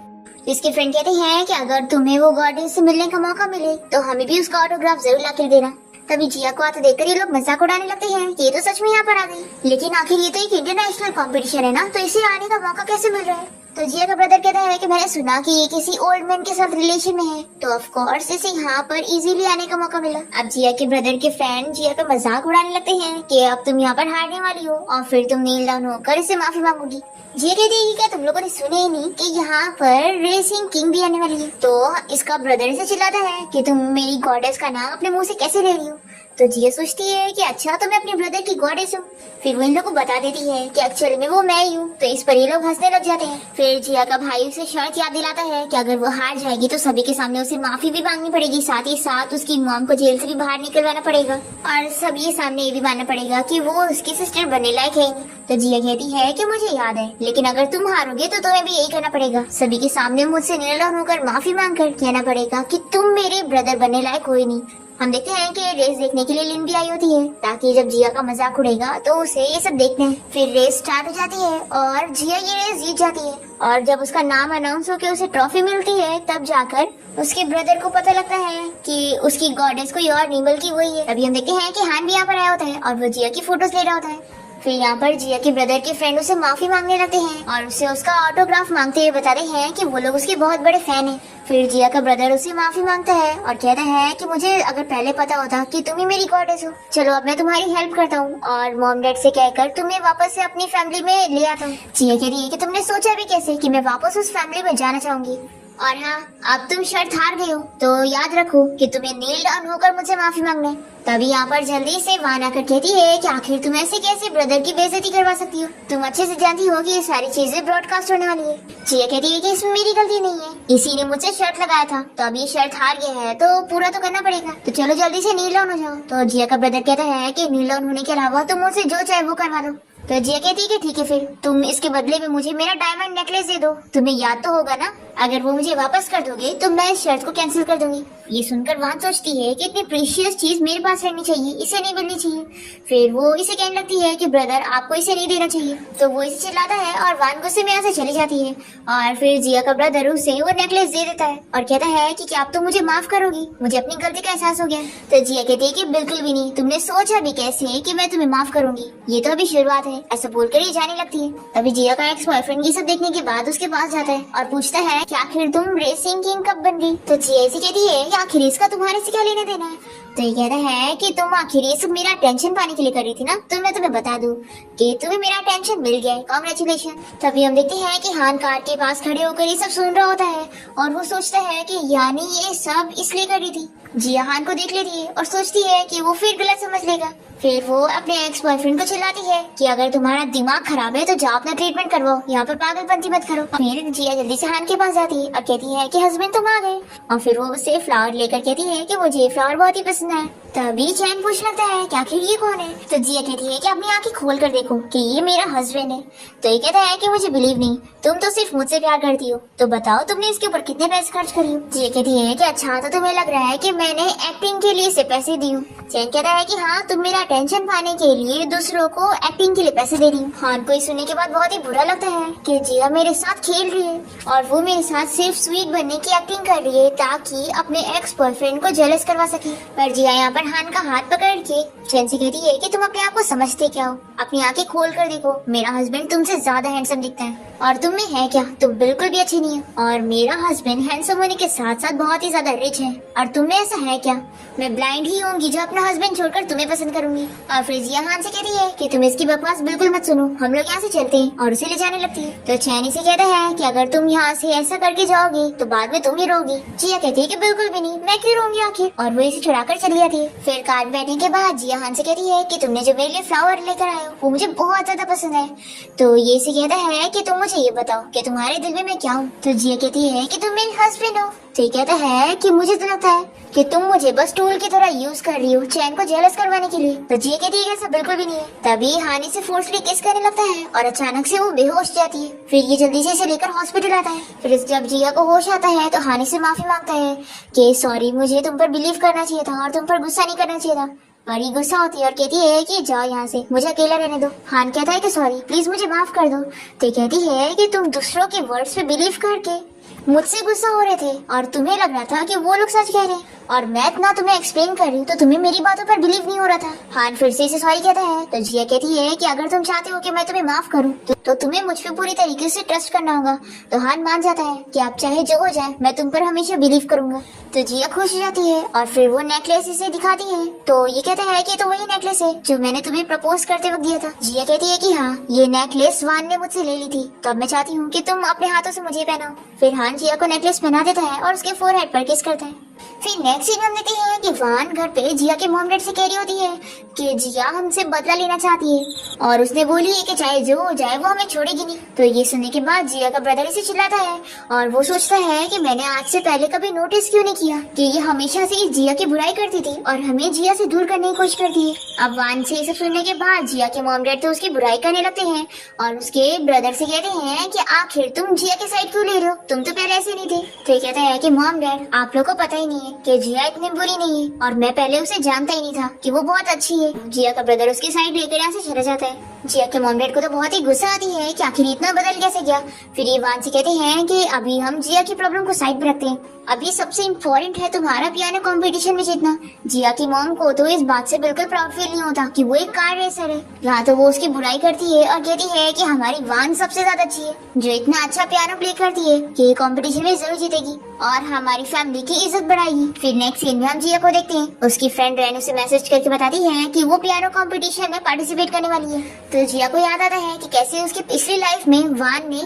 इसके फ्रेंड कहते हैं कि अगर तुम्हें वो गॉडेस से मिलने का मौका मिले तो हमें भी उसका ऑटोग्राफ जरूर ला कर देना। तभी जिया को आते देखकर ये लोग मजाक उड़ाने लगते हैं कि ये तो सच में यहाँ पर आ गई, लेकिन आखिर ये तो एक इंटरनेशनल कंपटीशन है ना, तो इसे आने का मौका कैसे मिल रहा है। तो जिया का ब्रदर कहता है कि मैंने सुना कि ये किसी ओल्ड मैन के साथ रिलेशन में है, तो ऑफ कोर्स इसे यहाँ पर इजीली आने का मौका मिला। अब जिया के ब्रदर के फ्रेंड जिया का मजाक उड़ाने लगते हैं कि अब तुम यहाँ पर हारने वाली हो और फिर तुम नील डाउन होकर इसे माफी मांगोगी। जिया कहती है क्या तुम लोगों ने सुने ही नहीं कि यहाँ पर रेसिंग किंग भी आने वाली है। तो इसका ब्रदर इसे चिल्लाता है कि तुम मेरी गॉडेस का नाम अपने मुंह से कैसे ले रही हो। तो जिया सोचती है कि अच्छा तो मैं अपने ब्रदर की गॉडेस हूँ। फिर वो इन लोग को बता देती है कि एक्चुअली में वो मैं ही हूँ। तो इस पर ये लोग हंसने लग जाते हैं। फिर जिया का भाई उसे शर्त याद दिलाता है कि अगर वो हार जाएगी तो सभी के सामने उसे माफी भी मांगनी पड़ेगी, साथ ही साथ उसकी मॉम को जेल से भी बाहर निकलवाना पड़ेगा और सभी के सामने ये भी मानना पड़ेगा कि वो उसकी सिस्टर बनने लायक है। तो जिया कहती है कि मुझे याद है, लेकिन अगर तुम हारोगे तो तुम्हें भी यही करना पड़ेगा, सभी के सामने मुझसे निर्लज होकर माफी मांग कर कहना पड़ेगा कि तुम मेरे ब्रदर बनने लायक हो ही नहीं। हम देखते हैं कि रेस देखने के लिए लिन भी आई होती है ताकि जब जिया का मजाक उड़ेगा तो उसे ये सब देखते हैं। फिर रेस स्टार्ट हो जाती है और जिया ये रेस जीत जाती है और जब उसका नाम अनाउंस होकर उसे ट्रॉफी मिलती है तब जाकर उसके ब्रदर को पता लगता है कि उसकी गॉडेस कोई और नहीं बल्कि वही है। अभी हम देखते हैं कि हान भी यहाँ पर आया होता है और वो जिया की फोटोज ले रहा होता है। फिर यहाँ पर जिया के ब्रदर के फ्रेंड उसे माफी मांगने लगते हैं और उसे उसका ऑटोग्राफ मांगते हुए बताते हैं कि वो लोग उसके बहुत बड़े फैन हैं। फिर जिया का ब्रदर उसे माफी मांगता है और कहता है कि मुझे अगर पहले पता होता कि तुम ही मेरी गॉडेस हो, चलो अब मैं तुम्हारी हेल्प करता हूँ और मॉम डैड से कहकर तुम्हें वापस से अपनी फैमिली में ले आता हूँ। जिया कह रही है कि तुमने सोचा भी कैसे कि मैं वापस उस फैमिली में जाना चाहूंगी। और हाँ, अब तुम शर्त हार गए हो तो याद रखो कि तुम्हें नील डाउन होकर मुझे माफी मांगना है। तभी यहाँ पर जल्दी से वान आकर कहती है कि आखिर तुम ऐसे कैसे ब्रदर की बेइज्जती करवा सकती हो, तुम अच्छे से जानती हो कि ये सारी चीजें ब्रॉडकास्ट होने वाली है। जिया कहती है कि इसमें मेरी गलती नहीं है, इसी ने मुझसे शर्त लगाया था, तो अब ये शर्त हार गया है तो पूरा तो करना पड़ेगा, तो चलो जल्दी से नील डाउन हो जाओ। तो जिया का ब्रदर कहता है कि नील डाउन होने के अलावा तुम मुझसे जो चाहे वो करवा दो। तो जिया कहती है कि ठीक है फिर तुम इसके बदले में मुझे मेरा डायमंड नेकलेस दे दो। तुम्हें याद तो होगा ना, अगर वो मुझे वापस कर दोगे तो मैं इस शर्त को कैंसिल कर दूंगी। ये सुनकर वान सोचती है कि इतनी प्रीशियस चीज मेरे पास रहनी चाहिए, इसे नहीं मिलनी चाहिए। फिर वो इसे कहने लगती है कि ब्रदर आपको इसे नहीं देना चाहिए। तो वो इसे चिल्लाता है और वान गुस्से में यहाँ से चली जाती है और फिर जिया का ब्रदर उसे वो नेकलेस दे देता है और कहता है कि क्या आप तो मुझे माफ करोगी, मुझे अपनी गलती का एहसास हो गया। तो जिया कहती है कि बिल्कुल भी नहीं, तुमने सोचा भी कैसे कि मैं तुम्हें माफ करूंगी, ये तो अभी शुरुआत है, ऐसा बोलकर ये जाने लगती है। तभी जिया का एक्स बॉयफ्रेंड ये सब देखने के बाद उसके पास जाता है और पूछता है कि आखिर तुम रेसिंग किंग कब बन गई। तो जिया इसे कहती है कि आखिर इसका तुम्हारे से क्या लेना देना है, तो ये कहता है कि तुम आखिर ये सब मेरा टेंशन पाने के लिए कर रही थी ना, तो मैं तुम्हें बता दूं कि तुम्हें मेरा टेंशन मिल गया है, कांग्रेचुलेशन। तभी हम देखते हैं कि हान कार के पास खड़े होकर ये सब सुन रहा होता है और वो सोचता है कि यानी ये सब इसलिए कर रही थी। जिया हान को देख लेती है और सोचती है कि वो फिर गलत समझ लेगा। फिर वो अपने एक्स बॉयफ्रेंड को चिल्लाती है कि अगर तुम्हारा दिमाग खराब है तो जाओ अपना ट्रीटमेंट करवाओ, यहाँ पर पागलपंती मत करो। फिर जिया जल्दी से हान के पास जाती है और कहती है कि हस्बैंड तुम आ गए, और फिर वो उसे फ्लावर लेकर कहती है कि मुझे ये फ्लावर बहुत ही पसंद है। तभी चैन पूछने लगता है कि आखिर ये कौन है। तो जिया कहती है कि अपनी आंखें खोल कर देखो कि ये मेरा हस्बैंड है। तो ये कहता है कि मुझे बिलीव नहीं, तुम तो सिर्फ मुझसे प्यार करती हो, तो बताओ तुमने इसके ऊपर कितने पैसे खर्च करी हो। जिया कहती है कि अच्छा तो तुम्हें लग रहा है कि मैंने एक्टिंग के लिए इसे पैसे दी हूँ। चैन कहता है कि हाँ, तुम मेरा टेंशन पाने के लिए दूसरों को एक्टिंग के लिए पैसे दे रही हूँ। हान को सुनने के बाद बहुत ही बुरा लगता है कि जिया मेरे साथ खेल रही है और वो मेरे साथ सिर्फ स्वीट बनने की एक्टिंग कर रही है ताकि अपने एक्स बॉयफ्रेंड को जेलस करवा सके। पर जिया यहाँ पर हान का हाथ पकड़ के चैन से कहती है कि तुम अपने आप को समझते क्या हो, अपनी आंखें खोल कर देखो, मेरा हस्बैंड तुमसे ज्यादा हैंडसम दिखता है और तुम में है क्या, तुम बिल्कुल भी अच्छी नहीं है। और मेरा हस्बैंड हैंडसम होने के साथ साथ बहुत ही ज्यादा रिच है और तुम में ऐसा है क्या। मैं ब्लाइंड ही होंगी जो अपना हस्बैंड छोड़कर तुम्हें पसंद करूंगी। और फिर जिया हान से कहती है कि तुम इसकी बकवास बिल्कुल मत सुनो, हम लोग यहाँ से चलते हैं, और उसे ले जाने लगती है। तो चैनी से कहता है कि अगर तुम यहाँ से ऐसा करके जाओगे तो बाद में तुम ही रोगी। जिया कहती है कि बिल्कुल भी नहीं, मैं क्यों रोंगी आखिर, और वो इसे छुड़ाकर चली जाती है। फिर कार में बैठने के बाद जिया हान से कहती है कि तुमने जो मेरे लिए फ्लावर लेकर आए हो वो मुझे बहुत ज्यादा पसंद है। तो ये इसे कहता है कि तुम मुझे ये बताओ कि तुम्हारे दिल में मैं क्या हूँ। तो जिया कहती है कि तुम मेरे हस्बैंड हो। तो ये कहता है कि मुझे तो लगता है कि तुम मुझे बस टूल की तरह यूज कर रही हो चैन को जेलस करवाने के लिए। तो जिया कहती है ऐसा बिल्कुल भी नहीं है। तभी हानी से फोर्सली किस करने लगता है और अचानक से वो बेहोश जाती है। फिर ये जल्दी से इसे लेकर हॉस्पिटल आता है। फिर जब जिया को होश आता है तो हानी से माफी मांगता है कि सॉरी, मुझे तुम पर बिलीव करना चाहिए था और तुम पर गुस्सा नहीं करना चाहिए था। बड़ी गुस्सा होती है और कहती है कि जाओ यहाँ से, मुझे अकेला रहने दो। हान कहता है कि सॉरी, प्लीज मुझे माफ कर दो। तो कहती है कि तुम दूसरों के वर्ड्स पे बिलीव करके मुझसे गुस्सा हो रहे थे और तुम्हें लग रहा था कि वो लोग सच कह रहे हैं और मैं इतना तुम्हें एक्सप्लेन कर रही हूँ तो तुम्हें मेरी बातों पर बिलीव नहीं हो रहा था। हान फिर से इसे सॉरी कहता है। तो जिया कहती है कि अगर तुम चाहते हो कि मैं तुम्हें माफ करूँ तो तुम्हें मुझ पे पूरी तरीके से ट्रस्ट करना होगा। तो हान मान जाता है कि आप चाहे जो हो जाए मैं तुम पर हमेशा बिलीव करूंगा। तो जिया खुश हो जाती है और फिर वो नेकलेस इसे दिखाती है। तो ये कहता है कि तो वही नेकलेस है जो मैंने तुम्हें प्रपोज करते वक्त दिया था। जिया कहती है कि हाँ, ये नेकलेस वान ने मुझसे ले ली थी, तो अब मैं चाहती हूँ कि तुम अपने हाथों से मुझे पहनाओ। फिर हान जिया को नेकलेस पहना देता है और उसके फोरहेड पर किस करता है। फिर नेक्स्ट सीन हम देखते हैं कि वान घर पे जिया के मॉम डैड से कह रही होती है कि जिया हमसे बदला लेना चाहती है और उसने बोली है कि चाहे जो हो जाए वो हमें छोड़ेगी नहीं। तो ये सुनने के बाद जिया का ब्रदर इसे चिल्लाता है और वो सोचता है कि मैंने आज से पहले कभी नोटिस क्यों नहीं किया कि ये हमेशा से जिया की बुराई करती थी और हमें जिया से दूर करने की कोशिश करती है। अब वान से ये सब सुनने के बाद जिया के मॉम डैड तो उसकी बुराई करने लगते हैं और उसके ब्रदर से कहते हैं कि आखिर तुम जिया के साइड क्यों ले रहे हो, तुम तो पहले ऐसे नहीं थे। तो ये कहता है कि मॉम डैड आप लोग को पता ही नहीं है कि जिया इतनी बुरी नहीं है और मैं पहले उसे जानता ही नहीं था कि वो बहुत अच्छी है। जिया का ब्रदर उसकी साइड लेकर यहाँ से चला जाता है। जिया के मॉम डैड को तो बहुत ही गुस्सा आती है कि आखिर इतना बदल कैसे गया। फिर ये वान से कहते हैं कि अभी हम जिया की प्रॉब्लम को साइड पे रखते हैं, अभी सबसे इम्पोर्टेंट है तुम्हारा पियानो कंपटीशन में जीतना। जिया की मॉम को तो इस बात से बिल्कुल प्राउड फील नहीं होता कि वो एक कार रेसर है। यहाँ तो वो उसकी बुराई करती है और कहती है कि हमारी वान सबसे ज्यादा अच्छी है, जो इतना अच्छा पियानो प्ले करती है कि कंपटीशन में जरूर जीतेगी और हमारी फैमिली की इज्जत बढ़ाएगी। फिर नेक्स्ट सीन में हम जिया को देखते हैं, उसकी फ्रेंड रेनू से मैसेज करके बताती है कि वो पियानो कंपटीशन में पार्टिसिपेट करने वाली है। तो जिया को याद आता है कि कैसे उसकी पिछली लाइफ में वान ने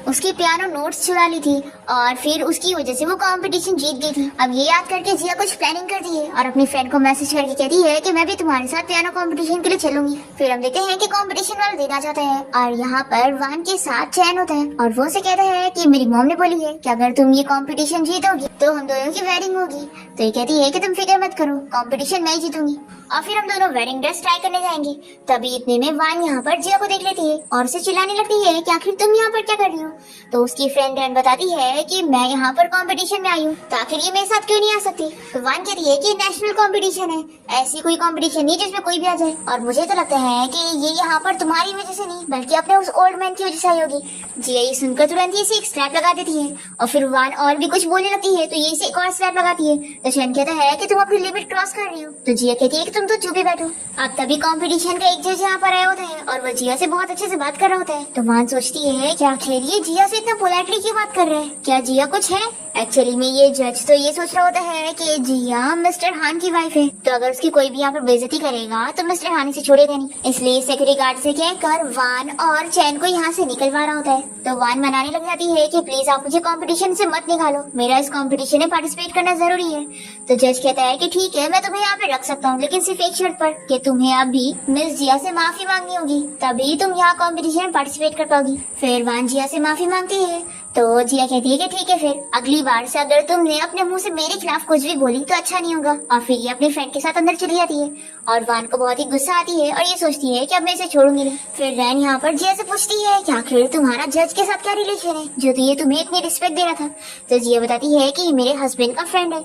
उसकी पियानो नोट्स चुरा ली थी और फिर उसकी वजह से वो कंपटीशन जीत गई थी। अब ये याद करके जिया कुछ प्लानिंग करती है और अपनी फ्रेंड को मैसेज करके कहती है कि मैं भी तुम्हारे साथ पियानो कंपटीशन के लिए चलूंगी। फिर हम देखते हैं कि कंपटीशन वाला दिन आ जाता है और यहाँ पर वान के साथ चैन होता है और वो से कहता है कि मेरी मॉम ने बोली है कि अगर तुम ये कंपटीशन जीतोगी तो हम दोनों की वेडिंग होगी। तो ये कहती है कि तुम फिक्र मत करो, कंपटीशन मैं ही जीतूंगी और फिर हम दोनों वेडिंग ड्रेस ट्राई करने जाएंगे। तभी इतने में वान यहाँ पर जिया को देख लेती है और उसे चिल्लाने लगती है कि आखिर तुम यहाँ पर क्या कर रही हो। तो उसकी फ्रेंड रैन बताती है कि मैं यहाँ पर कंपटीशन में आई हूँ, तो आखिर ये मेरे साथ क्यों नहीं आ सकती। तो वान कहती है कि नेशनल कंपटीशन है, ऐसी कोई कंपटीशन नहीं जिसमें कोई भी आ जाए और मुझे तो लगता है कि ये यहाँ पर तुम्हारी वजह से नहीं बल्कि अपने उस ओल्ड मैन की वजह से आई होगी। जिया ये सुनकर तुरंत ही इसे एक स्लैप लगा देती है और फिर वान और भी कुछ बोलने लगती है तो ये इसे एक और स्लैप लगाती है। तो चैन कहता है कि तुम अपनी लिमिट क्रॉस कर रही हो। तो जिया कहती है कि तुम तो चुप ही बैठो। अब तभी कंपटीशन का एक जज यहाँ पर आया होता है और वो जिया से बहुत अच्छे से बात कर रहा होता है। तो वान सोचती है कि आखिर ये जिया से इतना पोलाइटली क्यों बात कर रहा है, क्या जिया कुछ है एक्चुअली में ये जज तो ये सोच रहा होता है कि जिया मिस्टर हान की वाइफ है, तो अगर उसकी कोई भी यहाँ पर बेइज्जती करेगा तो मिस्टर हान इसे छोड़ेगा नहीं, इसलिए सिक्योरिटी गार्ड से कहकर वान और चैन को यहाँ से निकलवा रहा होता है। तो वान मनाने लग जाती है कि प्लीज आप मुझे कंपटीशन से मत निकालो, मेरा इस कंपटीशन में पार्टिसिपेट करना जरूरी है। तो जज कहता है कि ठीक है, मैं तुम्हें यहाँ पे रख सकता हूँ, लेकिन सिर्फ एक शर्त पर कि तुम्हें अभी मिस जिया से माफी मांगनी होगी, तभी तुम यहाँ कंपटीशन में पार्टिसिपेट कर पाओगी। फिर वान जिया से माफी मांगती है तो जिया कहती है कि ठीक है, फिर अगली बार से अगर तुमने अपने मुंह से मेरे खिलाफ कुछ भी बोली तो अच्छा नहीं होगा। और फिर ये अपने फ्रेंड के साथ अंदर चली जाती है और वान को बहुत ही गुस्सा आती है और ये सोचती है कि अब मैं इसे छोड़ूंगी नहीं। फिर रैन यहाँ पर जिया से पूछती है कि आखिर तुम्हारा जज के साथ क्या रिलेशन है जो तो ये तुम्हें इतनी रिस्पेक्ट दे रहा था। तो जिया बताती है कि मेरे हस्बैंड का फ्रेंड है।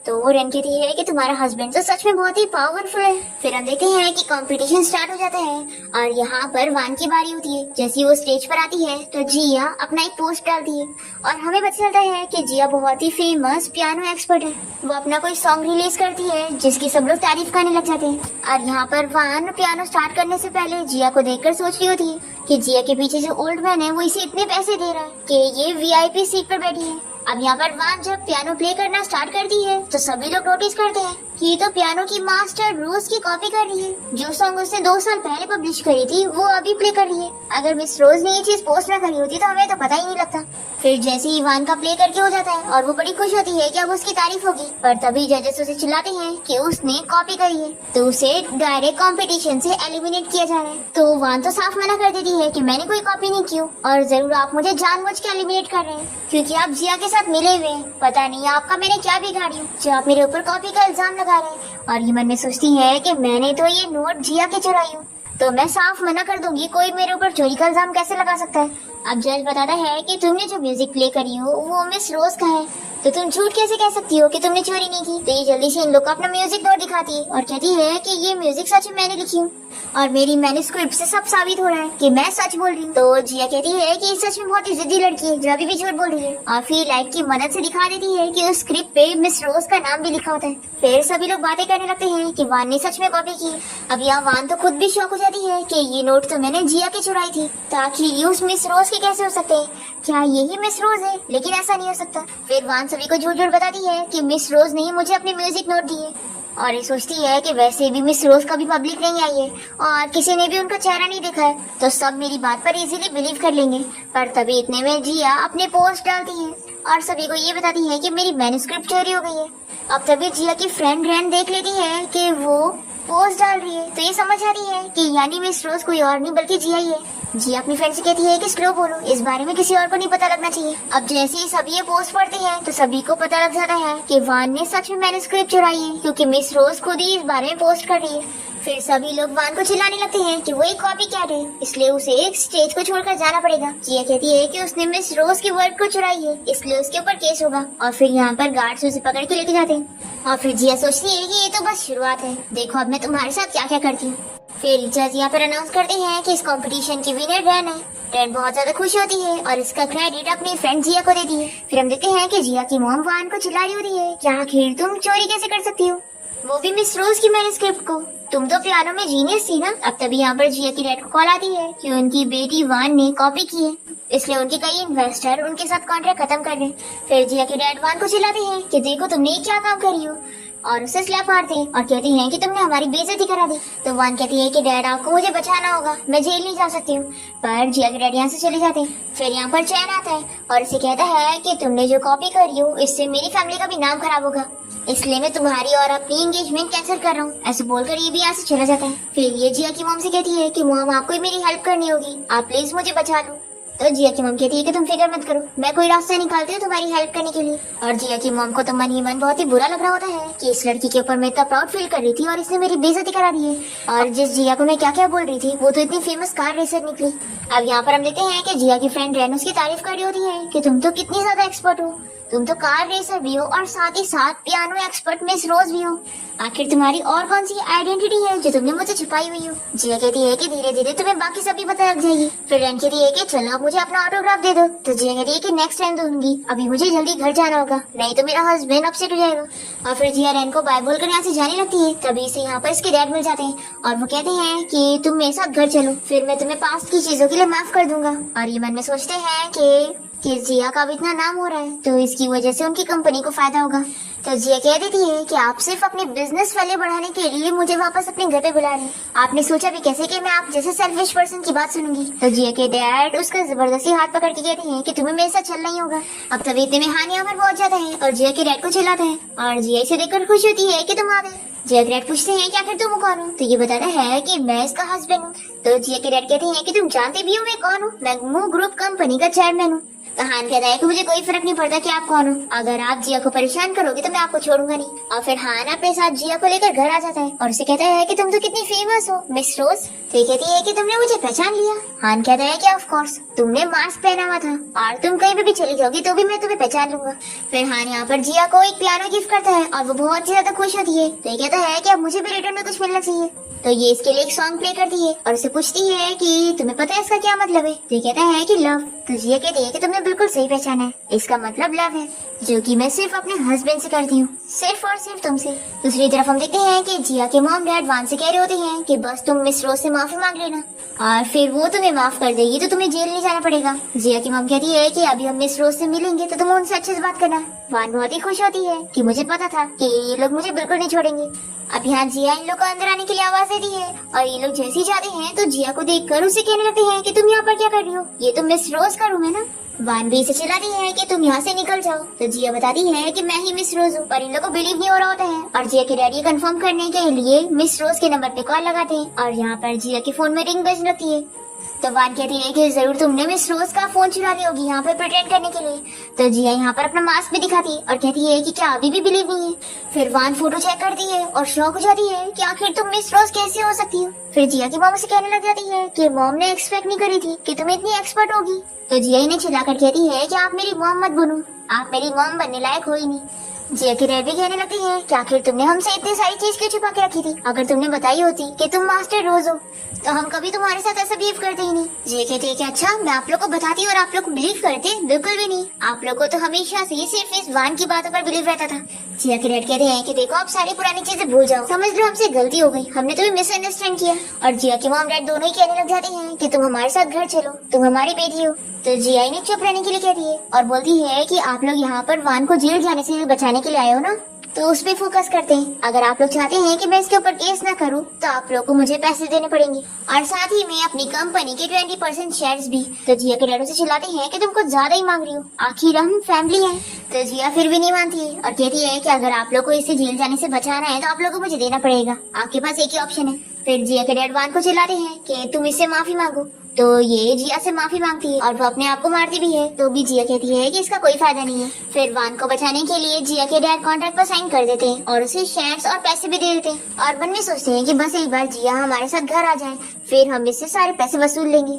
तो रैन कहती है कि तुम्हारा हस्बैंड तो सच में बहुत ही पावरफुल है। फिर हम देखते हैं कि कंपटीशन स्टार्ट हो जाता है और यहाँ पर वान की बारी होती है। जैसे वो स्टेज पर आती है तो जिया अपना एक पोस्ट डालती है और हमें पता चलता है कि जिया बहुत ही फेमस पियानो एक्सपर्ट है। वो अपना कोई सॉन्ग रिलीज करती है जिसकी सब लोग तारीफ करने लग जाते हैं। और यहाँ पर वान पियानो स्टार्ट करने से पहले जिया को देखकर सोच रही होती है कि जिया के पीछे जो ओल्ड मैन है वो इसे इतने पैसे दे रहा है कि ये वीआईपी सीट पर बैठी है। अब यहाँ पर वान जब पियानो प्ले करना स्टार्ट करती है तो सभी लोग नोटिस करते हैं कि ये तो पियानो की मास्टर रोज की कॉपी कर रही है। जो सॉन्ग उसने 2 साल पहले पब्लिश करी थी वो अभी प्ले कर रही है। अगर मिस रोज ने ये चीज पोस्ट न करी होती तो हमें तो पता ही नहीं लगता। फिर जैसे ही वान का प्ले करके हो जाता है और वो बड़ी खुश होती है कि अब उसकी तारीफ होगी, पर तभी जजेस उसे चिल्लाते हैं कि उसने कॉपी करी है, तो उसे डायरेक्ट कंपटीशन से एलिमिनेट किया जा रहा है। तो वान तो साफ मना कर देती है कि मैंने कोई कॉपी नहीं की और जरूर आप मुझे जानबूझ के एलिमिनेट कर रहे हैं क्योंकि आप जिया के साथ मिले हुए हैं। पता नहीं आपका मैंने क्या बिगाड़ी हूँ जो आप मेरे ऊपर कॉपी का इल्जाम लगा रहे हैं। और ये मन में सोचती है कि मैंने तो ये नोट जिया के चुराई हूँ, तो मैं साफ मना कर दूंगी, कोई मेरे ऊपर चोरी का इल्जाम कैसे लगा सकता है। अब जज बताता है कि तुमने जो म्यूजिक प्ले करी हो वो मिस रोज का है, तो तुम झूठ कैसे कह सकती हो कि तुमने चोरी नहीं की। तो ये जल्दी से इन लोग को अपना म्यूजिक नोट दिखाती है और कहती है कि ये म्यूजिक सच में मैंने लिखी हूँ और मेरी मैन्युस्क्रिप्ट से सब साबित हो रहा है कि मैं सच बोल रही हूँ। तो जिया कहती है कि सच में बहुत ही जिद्दी लड़की है जो अभी भी झूठ बोल रही है और फिर लाइट की मदद से दिखा देती है कि उस स्क्रिप्ट पे मिस रोज का नाम भी लिखा होता है। फिर सभी लोग बातें करने लगते हैं कि वान ने सच में कॉपी की। अब यहाँ वान तो खुद भी शौक हो जाती है कि ये नोट तो मैंने जिया की चुराई थी, ताकि ये उस मिस रोज के कैसे हो सकते हैं, क्या यही मिस रोज है? लेकिन ऐसा नहीं हो सकता। फिर वान सभी को झूठ झूठ बताती है कि मिस रोज ने ही मुझे अपने म्यूजिक नोट दिए और ये सोचती है कि वैसे भी मिस रोज कभी पब्लिक नहीं आई है और किसी ने भी उनका चेहरा नहीं देखा है, तो सब मेरी बात पर इजीली बिलीव कर लेंगे। पर तभी इतने में जिया अपने पोस्ट डालती है और सभी को ये बताती है कि मेरी मैन्युस्क्रिप्ट चोरी हो गई है। अब तभी जिया की फ्रेंड रैन देख लेती है कि वो पोस्ट डाल रही है, तो ये समझ आ रही है कि यानी मिस रोज कोई और नहीं बल्कि जिया ही है। जिया अपनी फ्रेंड से कहती है कि स्लो बोलो, इस बारे में किसी और को नहीं पता लगना चाहिए। अब जैसे ही सभी ये पोस्ट पढ़ते हैं तो सभी को पता लग जाता है कि वान ने सच में मैन्युस्क्रिप्ट चुराई है क्योंकि मिस रोज खुद ही इस बारे में पोस्ट कर रही है। फिर सभी लोग वान को चिल्लाने लगते हैं कि वो एक कॉपी कैट है, इसलिए उसे एक स्टेज को छोड़कर जाना पड़ेगा। जिया कहती है कि उसने मिस रोज के वर्क को चुराई है, इसलिए उसके ऊपर केस होगा। और फिर यहाँ पर गार्ड्स उसे पकड़ के लेके जाते हैं और फिर जिया सोचती है कि ये तो बस शुरुआत है, देखो अब मैं तुम्हारे साथ क्या क्या करती हूँ। फिर जज यहाँ पर अनाउंस करते हैं कि इस कंपटीशन की विनर रैन है। रैन बहुत ज्यादा खुश होती है और इसका क्रेडिट अपनी फ्रेंड जिया को देती है। फिर हम देखते हैं कि जिया की मॉम वान को चिल्ला रही होती है कि आखिर तुम चोरी कैसे कर सकती हो, वो भी मिस रोज की मैन्युस्क्रिप्ट को, तुम तो पियानो में जीनियस थी ना। अब तभी यहाँ पर जिया की डैड को कॉल आती है कि उनकी बेटी वान ने कॉपी की है, इसलिए उनके कई इन्वेस्टर उनके साथ कॉन्ट्रैक्ट खत्म कर रहे हैं। फिर जिया के डैड वान को चिल्लाते हैं कि देखो तुमने ये क्या काम करी हो और उसे स्लैप मारते हैं और कहते हैं कि तुमने हमारी बेइज्जती करा दी। तो वान कहती है कि डैड आपको मुझे बचाना होगा, मैं जेल नहीं जा सकती हूँ। पर जिया के डैड यहाँ से चले जाते हैं। फिर यहाँ पर चैन आता है और इसे कहता है कि तुमने जो कॉपी करी हो इससे मेरी फैमिली का भी नाम खराब होगा, इसलिए मैं तुम्हारी और अपनी एंगेजमेंट कैंसिल कर रहा हूँ। ऐसे बोलकर ये भी यहाँ से चला जाता है। फिर ये जिया की मॉम से कहती है कि मॉम आपको ही मेरी हेल्प करनी होगी, आप प्लीज मुझे बचा लो। तो जिया की मॉम कहती है कि तुम फिक्र मत करो, मैं कोई रास्ता निकालती हूँ तुम्हारी हेल्प करने के लिए। और जिया की मॉम को तो मन ही मन बहुत ही बुरा लग रहा होता है कि इस लड़की के ऊपर मैं इतना प्राउड फील कर रही थी और इसने मेरी बेइज्जती करा दी है। और जिस जिया को मैं क्या क्या बोल रही थी वो तो इतनी फेमस कार रेसर निकली। अब यहाँ पर हम देखते हैं कि जिया की फ्रेंड रैन उसकी तारीफ कर रही होती है कि तुम तो कितनी ज्यादा एक्सपर्ट हो, तुम तो कार रेसर भी हो और साथ ही साथ पियानो एक्सपर्ट मिस रोज भी हो, आखिर तुम्हारी और कौन सी आइडेंटिटी है जो तुमने मुझे छुपाई हुई हो। जिया कहती है कि धीरे धीरे तुम्हें बाकी सभी पता लग जाएगी। फिर रैन कहती है कि चलो आप मुझे अपना ऑटोग्राफ दे दो। तो जिया कहती है कि नेक्स्ट टाइम दूंगी, अभी मुझे जल्दी घर जाना होगा, नहीं तो मेरा हस्बैंड अपसेट हो जाएगा। और फिर जिया रैन को बाय बोलकर यहाँ से जाने लगती है। तभी से यहाँ पर इसके डैड मिल जाते हैं और वो कहते हैं कि तुम मेरे साथ घर चलो, फिर मैं तुम्हें पास्ट की चीजों के लिए माफ कर दूंगा। और ये मन में सोचते हैं कि कि जिया का भी इतना नाम हो रहा है तो इसकी वजह से उनकी कंपनी को फायदा होगा। तो जिया कह देती है कि आप सिर्फ अपनी बिजनेस वैल्यू बढ़ाने के लिए मुझे वापस अपने घर पे बुला रहे हैं। आपने सोचा भी कैसे कि मैं आप जैसे सेल्फिश पर्सन की बात सुनूंगी। तो जिया के डैड उसका जबरदस्ती हाथ पकड़ के कहते हैं कि तुम्हें मेरे साथ चलना ही होगा। अब तभी इतने में हान यहाँ पर पहुंच जाता है और जिया के डैड को चिल्लाता है और जिया इसे देखकर खुश होती है कि तुम आ गए। जिया के डैड पूछते हैं कि आखिर तुम कौन हो। तो ये बताता है कि मैं इसका हस्बैंड हूँ। तो जिया के डैड कहते हैं कि तुम जानते भी हो मैं कौन हूँ, मैं मू ग्रुप कंपनी का चेयरमैन हूँ। तो हान कहता है कि मुझे कोई फर्क नहीं पड़ता कि आप कौन हो, अगर आप जिया को परेशान करोगे तो मैं आपको छोड़ूंगा नहीं। और फिर हान अपने साथ जिया को लेकर घर आ जाता है और उसे कहता है कि तुम तो कितनी फेमस हो मिस रोज। तो ये कहती है कि तुमने मुझे पहचान लिया। हान कहता है कि ऑफ कोर्स, तुमने मास्क पहना हुआ था और तुम कहीं पे भी चली जाओगी तो भी मैं तुम्हें पहचान लूंगा। फिर हान यहाँ पर जिया को एक पियानो गिफ्ट करता है और वो बहुत ज्यादा खुश होती है। तो ये कहता है कि अब मुझे भी रिटर्न में कुछ मिलना चाहिए। तो ये इसके लिए एक सॉन्ग प्ले करती है और उसे पूछती है कि तुम्हें पता है इसका क्या मतलब है। तो ये कहता है कि लव। तो जिया कहती है कि तुमने बिल्कुल सही पहचाना है, इसका मतलब लव है, जो कि मैं सिर्फ अपने हस्बैंड से करती हूँ, सिर्फ और सिर्फ तुमसे। दूसरी तरफ हम देखते हैं कि जिया के मॉम डैड वान से कह रहे होते हैं कि बस तुम मिस रोज से माफी मांग लेना और फिर वो तुम्हें माफ कर देगी तो तुम्हें जेल नहीं जाना पड़ेगा। जिया की मॉम कहती है कि अभी हम मिस रोज से मिलेंगे तो तुम उनसे अच्छे से बात करना। वान बहुत ही खुश होती है कि मुझे पता था कि ये लोग मुझे बिल्कुल नहीं छोड़ेंगे। अब यहाँ जिया इन लोग को अंदर आने के लिए आवाज देती है और ये लोग जैसे ही जाते हैं तो जिया को देखकर उसे कहने लगते हैं कि तुम यहाँ पर क्या कर रही हो, ये तो मिस रोज का रूम है ना। वान भी इसे चिल्लाती है कि तुम यहाँ से निकल जाओ। तो जिया बताती है कि मैं ही मिस रोज हूँ, पर इन लोगों को बिलीव नहीं हो रहा होता है और जिया के डैडी कंफर्म करने के लिए मिस रोज के नंबर पे कॉल लगाते हैं और यहाँ पर जिया के फोन में रिंग बजने लगती है। तो वान कहती है कि जरूर तुमने मिस रोज का फोन चुरा ली होगी यहाँ पर प्रिटेंड करने के लिए। तो जिया यहाँ पर अपना मास्क भी दिखाती है और कहती है कि क्या अभी भी बिलीव नहीं है। फिर वान फोटो चेक करती है और शॉक हो जाती है कि आखिर तुम मिस रोज कैसे हो सकती हो। फिर जिया की मॉम से कहने लग जाती है कि मॉम ने एक्सपेक्ट नहीं करी थी कि तुम इतनी एक्सपर्ट होगी। तो जिया इन्हें चिल्लाकर कहती है कि आप मेरी मॉम मत बनो, आप मेरी मॉम बनने लायक हो ही नहीं। जिया की डैड भी कहने लगती है कि आखिर तुमने हमसे इतनी सारी चीज क्यों छुपा के रखी थी, अगर तुमने बताई होती कि तुम मास्टर रोज हो तो हम कभी तुम्हारे साथ ऐसा बिहेव करते ही नहीं। जिया कहती है कि अच्छा मैं आप लोग को बताती और आप लोग को बिलीव करते, बिल्कुल भी नहीं, आप लोग को तो हमेशा से सिर्फ इस वान की बातों पर बिलीव रहता था। जिया के डैड कहते हैं कि देखो आप सारी पुरानी चीजें भूल जाओ, समझ लो हमसे गलती हो गई, हमने तुम्हें मिसअंडरस्टैंड किया। और जिया की मॉम डैड दोनों ही कहने लग जाते हैं कि तुम हमारे साथ घर चलो, तुम हमारी बेटी हो। तो जिया इन्हें चुप रहने के लिए कहती है और बोलती है कि आप लोग यहाँ पर वान को जेल जाने से बचाने के लिए आए हो ना, तो उस पे फोकस करते हैं। अगर आप लोग चाहते हैं कि मैं इसके ऊपर केस न करूं तो आप लोग को मुझे पैसे देने पड़ेंगे और साथ ही में अपनी कंपनी के 20% शेयर्स भी। तो जिया के डैड से चिल्लाते हैं कि तुम कुछ ज्यादा ही मांग रही हो, आखिर हम फैमिली हैं। तो जिया फिर भी नहीं मानती है और कहती है कि अगर आप लोग को इससे जेल जाने से बचाना है तो आप लोग को मुझे देना पड़ेगा, आपके पास एक ही ऑप्शन है। फिर जिया के डैड वान को चिल्लाते हैं कि तुम इससे माफी मांगो। तो ये जिया से माफी मांगती है और वो अपने आप को मारती भी है। तो भी जिया कहती है कि इसका कोई फायदा नहीं है। फिर वान को बचाने के लिए जिया के डैड कॉन्ट्रैक्ट पर साइन कर देते हैं और उसे शेयर्स और पैसे भी दे देते हैं और मन में सोचते हैं कि बस एक बार जिया हमारे साथ घर आ जाए फिर हम इससे सारे पैसे वसूल लेंगे।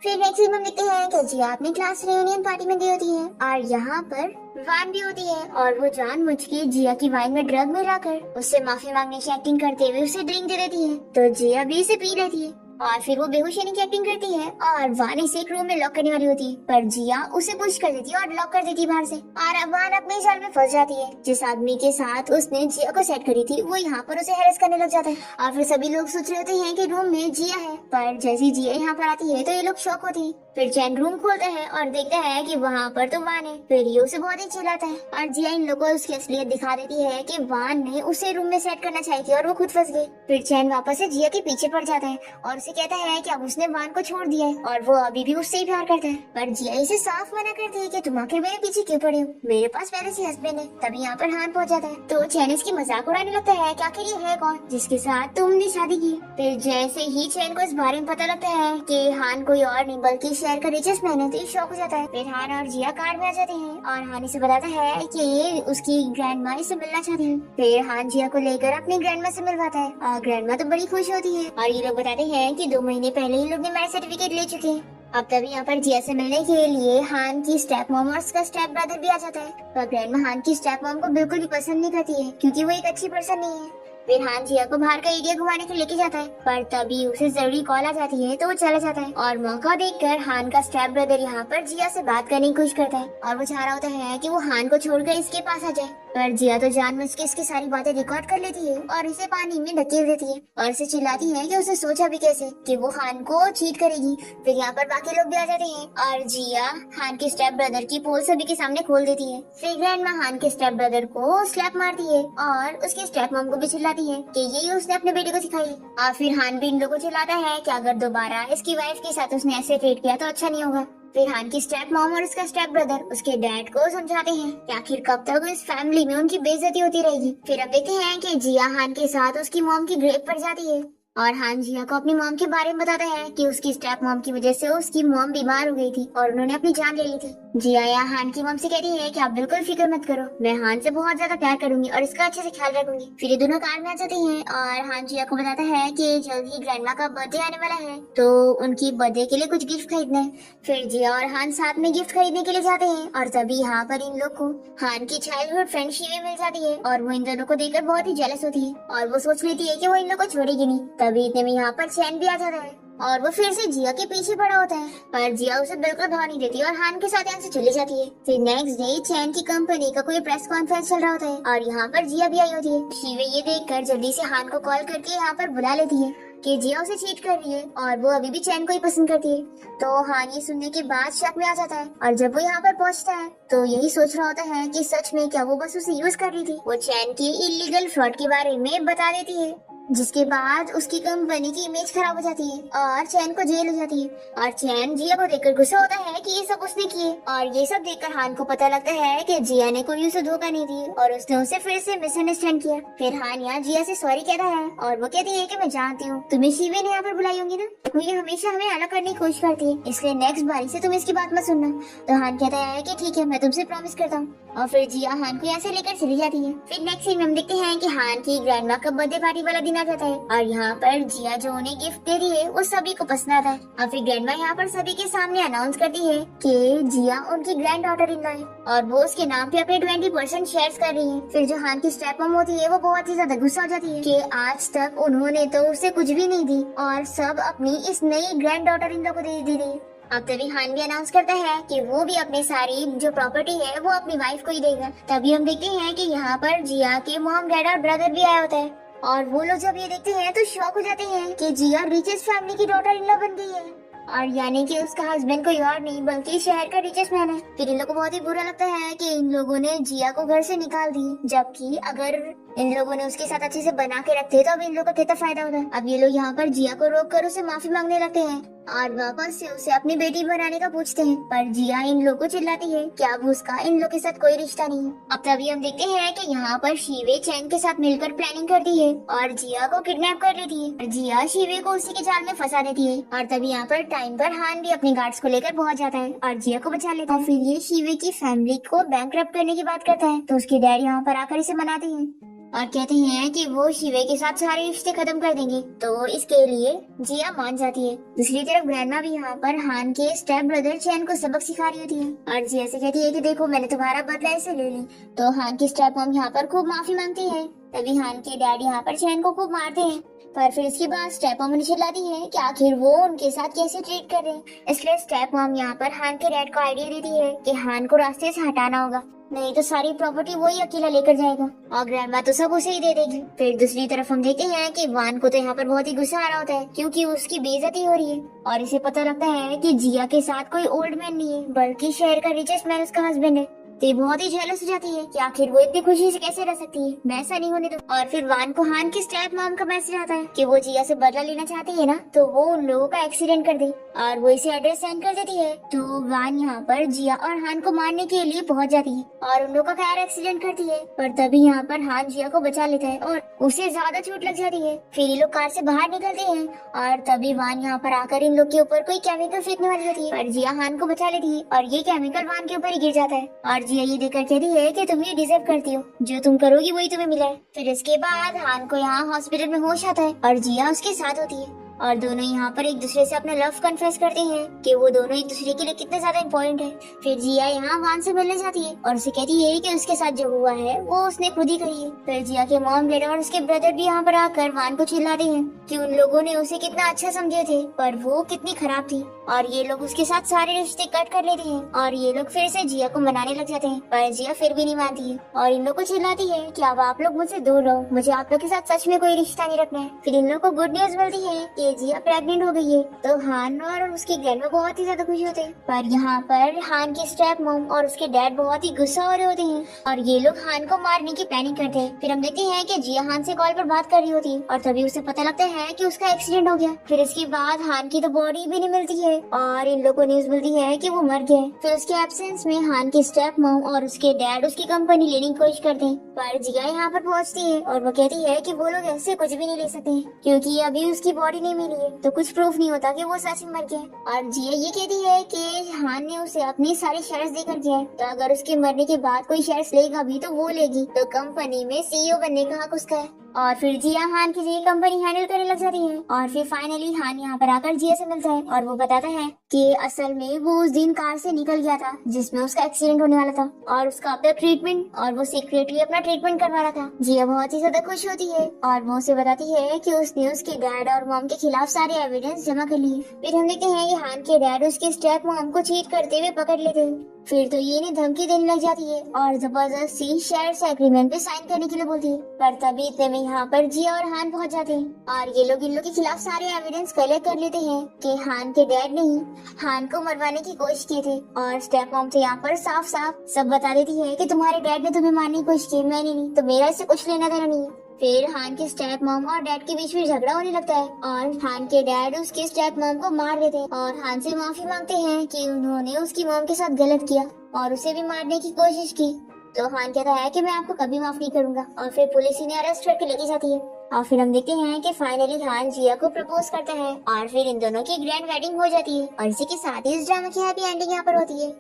फिर नेक्स्ट हम देखते हैं कि जिया अपनी क्लास रियूनियन पार्टी में गई होती है और यहाँ पर वान भी होती है और वो जानबूझ के जिया की वाइन में ड्रग मिलाकर उससे माफी मांगने की एक्टिंग करते हुए उसे ड्रिंक दे देती है। तो जिया भी इसे पी लेती है और फिर वो बेहोश होने की एक्टिंग करती है और वान इसे एक रूम में लॉक करने वाली होती है, पर जिया उसे पुश कर देती है और लॉक कर देती है बाहर से। और अब वान अपने जाल में फंस जाती है। जिस आदमी के साथ उसने जिया को सेट करी थी वो यहाँ पर उसे हैरेस करने लग जाता है और फिर सभी लोग सोच रहे होते हैं कि रूम में जिया है, पर जैसी जिया यहाँ पर आती है तो ये लोग शॉक होते हैं। फिर चैन रूम खोलता है और देखता है कि वहाँ पर तो वान है। फिर ये उसे बहुत ही चिल्लाता है और जिया इन लोगों को उसकी असलियत दिखा देती है कि वान ने उसे रूम में सेट करना चाहिए थी और वो खुद फंस गई। फिर चैन वापस से जिया के पीछे पड़ जाता है और उसे कहता है कि अब उसने वान को छोड़ दिया है और वो अभी भी उससे ही प्यार करता है। पर जिया इसे साफ मना करती है कि तुम आखिर मेरे पीछे क्यों पड़े हो, मेरे पास पहले से हस्बैंड है। तभी यहाँ पर हान पहुँच जाता है। तो चैन इसकी मजाक उड़ाने लगता है कि आखिर ये है कौन जिसके साथ तुमने शादी की। फिर जैसे ही चैन को इस बारे में पता लगता है कि हान कोई और नहीं बल्कि शहर का रिचेस्ट मैन है तो शौक हो जाता है। फिर हान और जिया कार में आ जाते हैं और हान इसे बताता है कि ये उसकी ग्रैंड माँ से मिलना चाहती है। फिर हान जिया को लेकर अपनी ग्रैंड माँ से मिलवाता है और ग्रैंड माँ तो बड़ी खुश होती है और ये लोग बताते हैं कि 2 महीने पहले ही लोग ने मैरिज सर्टिफिकेट ले चुके हैं। अब तभी यहाँ पर जिया से मिलने के लिए हान की स्टेप मॉम और उसका स्टेप ब्रदर भी आ जाता है। पर ग्रैंड माँ हान की स्टेप मॉम को बिल्कुल भी पसंद नहीं करती है क्योंकि वो एक अच्छी पर्सन नहीं है। फिर हान जिया को बाहर का एरिया घुमाने के लिए लेके जाता है, पर तभी उसे जरूरी कॉल आ जाती है तो वो चला जाता है और मौका देखकर हान का स्टेप ब्रदर यहाँ पर जिया से बात करने की कोशिश करता है और वो चाह रहा होता है कि वो हान को छोड़कर इसके पास आ जाए। पर जिया तो जानबूझ के इसकी सारी बातें रिकॉर्ड कर लेती है और इसे पानी में ढकेल देती है और इसे चिल्लाती है कि उसे सोचा भी कैसे कि वो हान को चीट करेगी। फिर यहाँ पर बाकी लोग भी आ जाते हैं और जिया हान के स्टेप ब्रदर की पोल सभी के सामने खोल देती है। फिर ग्रैंडमा हान के स्टेप ब्रदर को स्लैप मारती है और उसके स्टेप मॉम को भी चिल्लाती है कि यही उसने अपने बेटे को सिखाई है। और फिर हान भी इन लोगों को चिल्लाता है कि अगर दोबारा इसकी वाइफ के साथ उसने ऐसे ट्रीट किया तो अच्छा नहीं होगा। फिर हान की स्टेप मॉम और उसका स्टेप ब्रदर उसके डैड को समझाते हैं कि आखिर कब तक इस फैमिली में उनकी बेइज्जती होती रहेगी। फिर हम देखते हैं कि जिया हान के साथ उसकी मॉम की ग्रेव पर जाती है और हान जिया को अपनी मॉम के बारे में बताता है कि उसकी स्टेप मॉम की वजह से उसकी मॉम बीमार हो गई थी और उन्होंने अपनी जान ले ली थी। जिया यहाँ हान की मॉम से कहती है कि आप बिल्कुल फिक्र मत करो, मैं हान से बहुत ज्यादा प्यार करूंगी और इसका अच्छे से ख्याल रखूंगी। फिर ये दोनों कार में आ जाते हैं और हान जिया को बताता है कि जल्द ही ग्रैंडमा का बर्थडे आने वाला है तो उनकी बर्थडे के लिए कुछ गिफ्ट खरीदना है। फिर जिया और हान साथ में गिफ्ट खरीदने के लिए जाते हैं और तभी यहाँ पर इन लोग को हान की चाइल्डहुड फ्रेंड शिवे मिल जाती है और वो इन दोनों को देखकर बहुत ही जेलस होती है और वो सोच लेती है कि वो इन लोग को छोड़ेगी नहीं। तभी इतने में यहाँ पर चैन भी आ जाता है और वो फिर से जिया के पीछे पड़ा होता है पर जिया उसे बिल्कुल भाव नहीं देती और हान के साथ यहाँ से चली जाती है। फिर नेक्स्ट डे चैन की कंपनी का कोई प्रेस कॉन्फ्रेंस चल रहा होता है और यहाँ पर जिया भी आई होती है। शिवे ये देखकर जल्दी से हान को कॉल करके यहाँ पर बुला लेती है कि जिया उसे चीट कर रही है और वो अभी भी चैन को ही पसंद करती है। तो हान ये सुनने के बाद शक में आ जाता है और जब वो यहाँ पर पहुँचता है तो यही सोच रहा होता है कि सच में क्या वो बस उसे यूज कर रही थी। वो चैन के इलीगल फ्रॉड के बारे में बता देती है जिसके बाद उसकी कंपनी की इमेज खराब हो जाती है और चैन को जेल हो जाती है और चैन जिया को देखकर गुस्सा होता है कि ये सब उसने किए और ये सब देखकर हान को पता लगता है कि जिया ने कोई उसे धोखा नहीं दी और उसने उसे फिर से मिसअंडरस्टैंड किया। फिर हान यहाँ जिया से सॉरी कहता है और वो कहती है कि मैं जानती हूँ तुम्हें शिवे ने यहाँ पर बुलाई होंगी ना, ये हमेशा हमें अलग करने की कोशिश करती है इसलिए नेक्स्ट बारी से तुम इसकी बात मत सुनना। तो हान कहता है कि ठीक है मैं तुमसे प्रॉमिस करता हूँ और फिर जिया हान को यहाँ से लेकर चली जाती है। फिर नेक्स्ट सीन में हम देखते हैं कि हान की ग्रैंडमा का बर्थडे पार्टी वाला दिन आ जाता है और यहाँ पर जिया जो उन्हें गिफ्ट दे रही है वो सभी को पसंद आता है और फिर ग्रैंडमा यहाँ पर सभी के सामने अनाउंस करती है कि जिया उनकी ग्रैंड डॉटर इन लॉ है और वो उसके नाम पे अपने 20% शेयर्स कर रही है। फिर जो हान की स्टेप मॉम होती है वो बहुत ही ज्यादा गुस्सा हो जाती है कि आज तक उन्होंने तो उसे कुछ भी नहीं दी और सब अपनी इस नई ग्रैंड डॉटर इन लॉ को दे दी। अब तभी हान भी अनाउंस करता है कि वो भी अपनी सारी जो प्रॉपर्टी है वो अपनी वाइफ को ही देगा। तभी हम देखते हैं कि यहाँ पर जिया के मॉम डैड और ब्रदर भी आया होता है और वो लोग जब ये देखते हैं तो शॉक हो जाते हैं कि जिया रिचेस्ट फैमिली की डॉटर इन लॉ बन गई है और यानी कि उसका हस्बैंड कोई और नहीं बल्कि शहर का रिचेस्ट मैन है। फिर इन लोगों को बहुत ही बुरा लगता है कि इन लोगों ने जिया को घर से निकाल दी जबकि अगर इन लोगों ने उसके साथ अच्छे से बना के रखते तो अब इन लोगों को कितना फायदा होता। अब ये लोग यहाँ पर जिया को रोक कर उसे माफी मांगने लगते हैं और वापस से उसे अपनी बेटी बनाने का पूछते हैं पर जिया इन लोगों को चिल्लाती है कि अब उसका इन लोग के साथ कोई रिश्ता नहीं है। अब तभी हम देखते हैं कि यहाँ पर शिवे चैन के साथ मिलकर प्लानिंग करती है और जिया को किडनैप कर लेती है और जिया शिवे को उसी के जाल में फंसा देती है और तभी यहाँ पर टाइम पर हान भी अपने गार्ड्स को लेकर पहुंच जाता है और जिया को बचा लेता है। फिर ये शिवे की फैमिली को बैंकरप्ट करने की बात करता है तो उसके डैड यहाँ पर आकर इसे मनाते हैं और कहते हैं कि वो शिवे के साथ सारे रिश्ते खत्म कर देंगे तो इसके लिए जिया मान जाती है। दूसरी तरफ ग्रैंडमा भी यहाँ पर हान के स्टेप ब्रदर चैन को सबक सिखा रही होती है और जिया से कहती है कि देखो मैंने तुम्हारा बदला ऐसे ले ली। तो हान की स्टेप मॉम यहाँ पर खूब माफी मांगती है। तभी हान के डैड यहाँ पर चैन को खूब मारते हैं पर फिर इसके बाद स्टेप मॉम उन्हें चिल्लाती है कि आखिर वो उनके साथ कैसे ट्रीट कर रहे हैं। इसलिए स्टेप मॉम यहाँ पर हान के डैड को आइडिया देती है कि हान को रास्ते से हटाना होगा नहीं तो सारी प्रॉपर्टी वही अकेला लेकर जाएगा और ग्रैंडमा तो सब उसे ही दे देगी। फिर दूसरी तरफ हम देखते हैं कि वान को तो यहाँ पर बहुत ही गुस्सा आ रहा होता है क्योंकि उसकी बेइज्जती हो रही है और इसे पता लगता है कि जिया के साथ कोई ओल्ड मैन नहीं है बल्कि शहर का रिचेस्ट मैन उसका हस्बैंड है। तो बहुत ही जेलस हो जाती है कि आखिर वो इतनी खुशी से कैसे रह सकती है, मैं ऐसा नहीं होने दूं। और फिर वान को हान की स्टेप मॉम का मैसेज आता है कि वो जिया से बदला लेना चाहती है ना तो वो उन लोगों का एक्सीडेंट कर दे और वो इसे एड्रेस सेंड कर देती है। तो वान यहाँ पर जिया और हान को मारने के लिए पहुंच जाती है और उन लोगों का कार एक्सीडेंट करती है पर तभी यहाँ पर हान जिया को बचा लेता है और उसे ज्यादा चोट लग जाती है। फिर ये लोग कार से बाहर निकलते हैं और तभी वान यहाँ पर आकर इन लोग के ऊपर कोई केमिकल फेंकने वाली होती है पर जिया हान को बचा लेती है और ये केमिकल वान के ऊपर ही गिर जाता है और जिया ये देखकर कहती है कि तुम ये डिजर्व करती हो, जो तुम करोगी वही तुम्हें मिला है। फिर इसके बाद हान को यहाँ हॉस्पिटल में होश आता है और जिया उसके साथ होती है और दोनों यहाँ पर एक दूसरे से अपना लव कन्फेस करते हैं कि वो दोनों एक दूसरे के लिए कितने ज्यादा इम्पोर्टेंट है। फिर जिया यहाँ वान से मिलने जाती है और उसे कहती है कि उसके साथ जो हुआ है वो उसने खुद ही करी है। फिर जिया के मॉम डैड और उसके ब्रदर भी यहाँ पर आकर वान को चिल्लाते हैं कि उन लोगों ने उसे कितना अच्छा समझे थे पर वो कितनी खराब थी। और ये लोग उसके साथ सारे रिश्ते कट कर लेते हैं और ये लोग फिर से जिया को मनाने लग जाते हैं, पर जिया फिर भी नहीं मानती है और इन लोग को चिल्लाती है कि अब आप लोग मुझसे दूर रहो, मुझे आप लोग के साथ सच में कोई रिश्ता नहीं रखना है। फिर इन लोग को गुड न्यूज मिलती है कि जिया प्रेग्नेंट हो गई है। तो हान और उसकी ग्रैंडमा बहुत ही ज्यादा खुश होते हैं, पर यहाँ पर हान की स्टेप मॉम और उसके डैड बहुत ही गुस्सा हो रहे होते हैं और ये लोग हान को मारने की प्लानिंग करते हैं। फिर हम देखते हैं कि जिया हान से कॉल पर बात कर रही होती है और तभी उसे पता लगता है कि उसका एक्सीडेंट हो गया। फिर इसके बाद हान की तो बॉडी भी नहीं मिलती है और इन लोग को न्यूज मिलती है कि वो मर गया है। फिर उसके एब्सेंस में हान की स्टेप मॉम और उसके डैड उसकी कंपनी लेने की कोशिश करते हैं, पर जिया यहाँ पर पहुँचती है और वो कहती है कि वो लोग ऐसे कुछ भी नहीं ले सकते क्योंकि अभी उसकी बॉडी नहीं मिली है, तो कुछ प्रूफ नहीं होता कि वो सच में मर गया। और जिया ये कहती है कि हान ने उसे अपनी सारी शेयर्स देकर किया है, तो अगर उसके मरने के बाद कोई शेयर्स लेगा भी तो वो लेगी, तो कंपनी में सीईओ बनने का हक उसका है। और फिर जिया हान की जगह कंपनी हैंडल करने लग जाती है और फिर फाइनली हान यहाँ पर आकर जिया से मिलता है और वो बताता है कि असल में वो उस दिन कार से निकल गया था जिसमें उसका एक्सीडेंट होने वाला था और उसका अपना ट्रीटमेंट और वो सीक्रेटली अपना ट्रीटमेंट करवा रहा था। जिया बहुत ही ज्यादा खुश होती है और वो उसे बताती है कि उसने उसके डैड और मॉम के खिलाफ सारे एविडेंस जमा कर लिए। फिर हम देखते हैं कि हान के डैड उसके स्टेप मॉम को चीट करते हुए पकड़ लेते हैं। फिर तो ये इन्हें धमकी देने लग जाती है और जबरदस्ती शेयर्स एग्रीमेंट पे साइन करने के लिए बोलती है, पर तभी इतने में यहाँ पर जिया और हान पहुँच जाते हैं और ये लोग इन लोग के खिलाफ सारे एविडेंस कलेक्ट कर लेते हैं कि हान के डैड ने ही हान को मरवाने की कोशिश की थी। और स्टेप मॉम तो यहाँ पर साफ साफ सब बता देती है कि तुम्हारे डैड ने तुम्हें मारने की कोशिश की, मैंने नहीं, तो मेरा इससे कुछ लेना देना नहीं है। फिर हान के स्टेप मॉम और डैड के बीच में झगड़ा होने लगता है और हान के डैड उसके स्टेप मॉम को मार देते हैं और हान से माफी मांगते हैं कि उन्होंने उसकी मॉम के साथ गलत किया और उसे भी मारने की कोशिश की। तो हान कहता है कि मैं आपको कभी माफ नहीं करूंगा और फिर पुलिस इन्हें अरेस्ट करके लेके जाती है। और फिर हम देखते हैं कि फाइनली हान जिया को प्रपोज करता है और फिर इन दोनों की ग्रैंड वेडिंग हो जाती है और इसी के साथ ही इस ड्रामा की हैप्पी एंडिंग यहाँ पर होती है।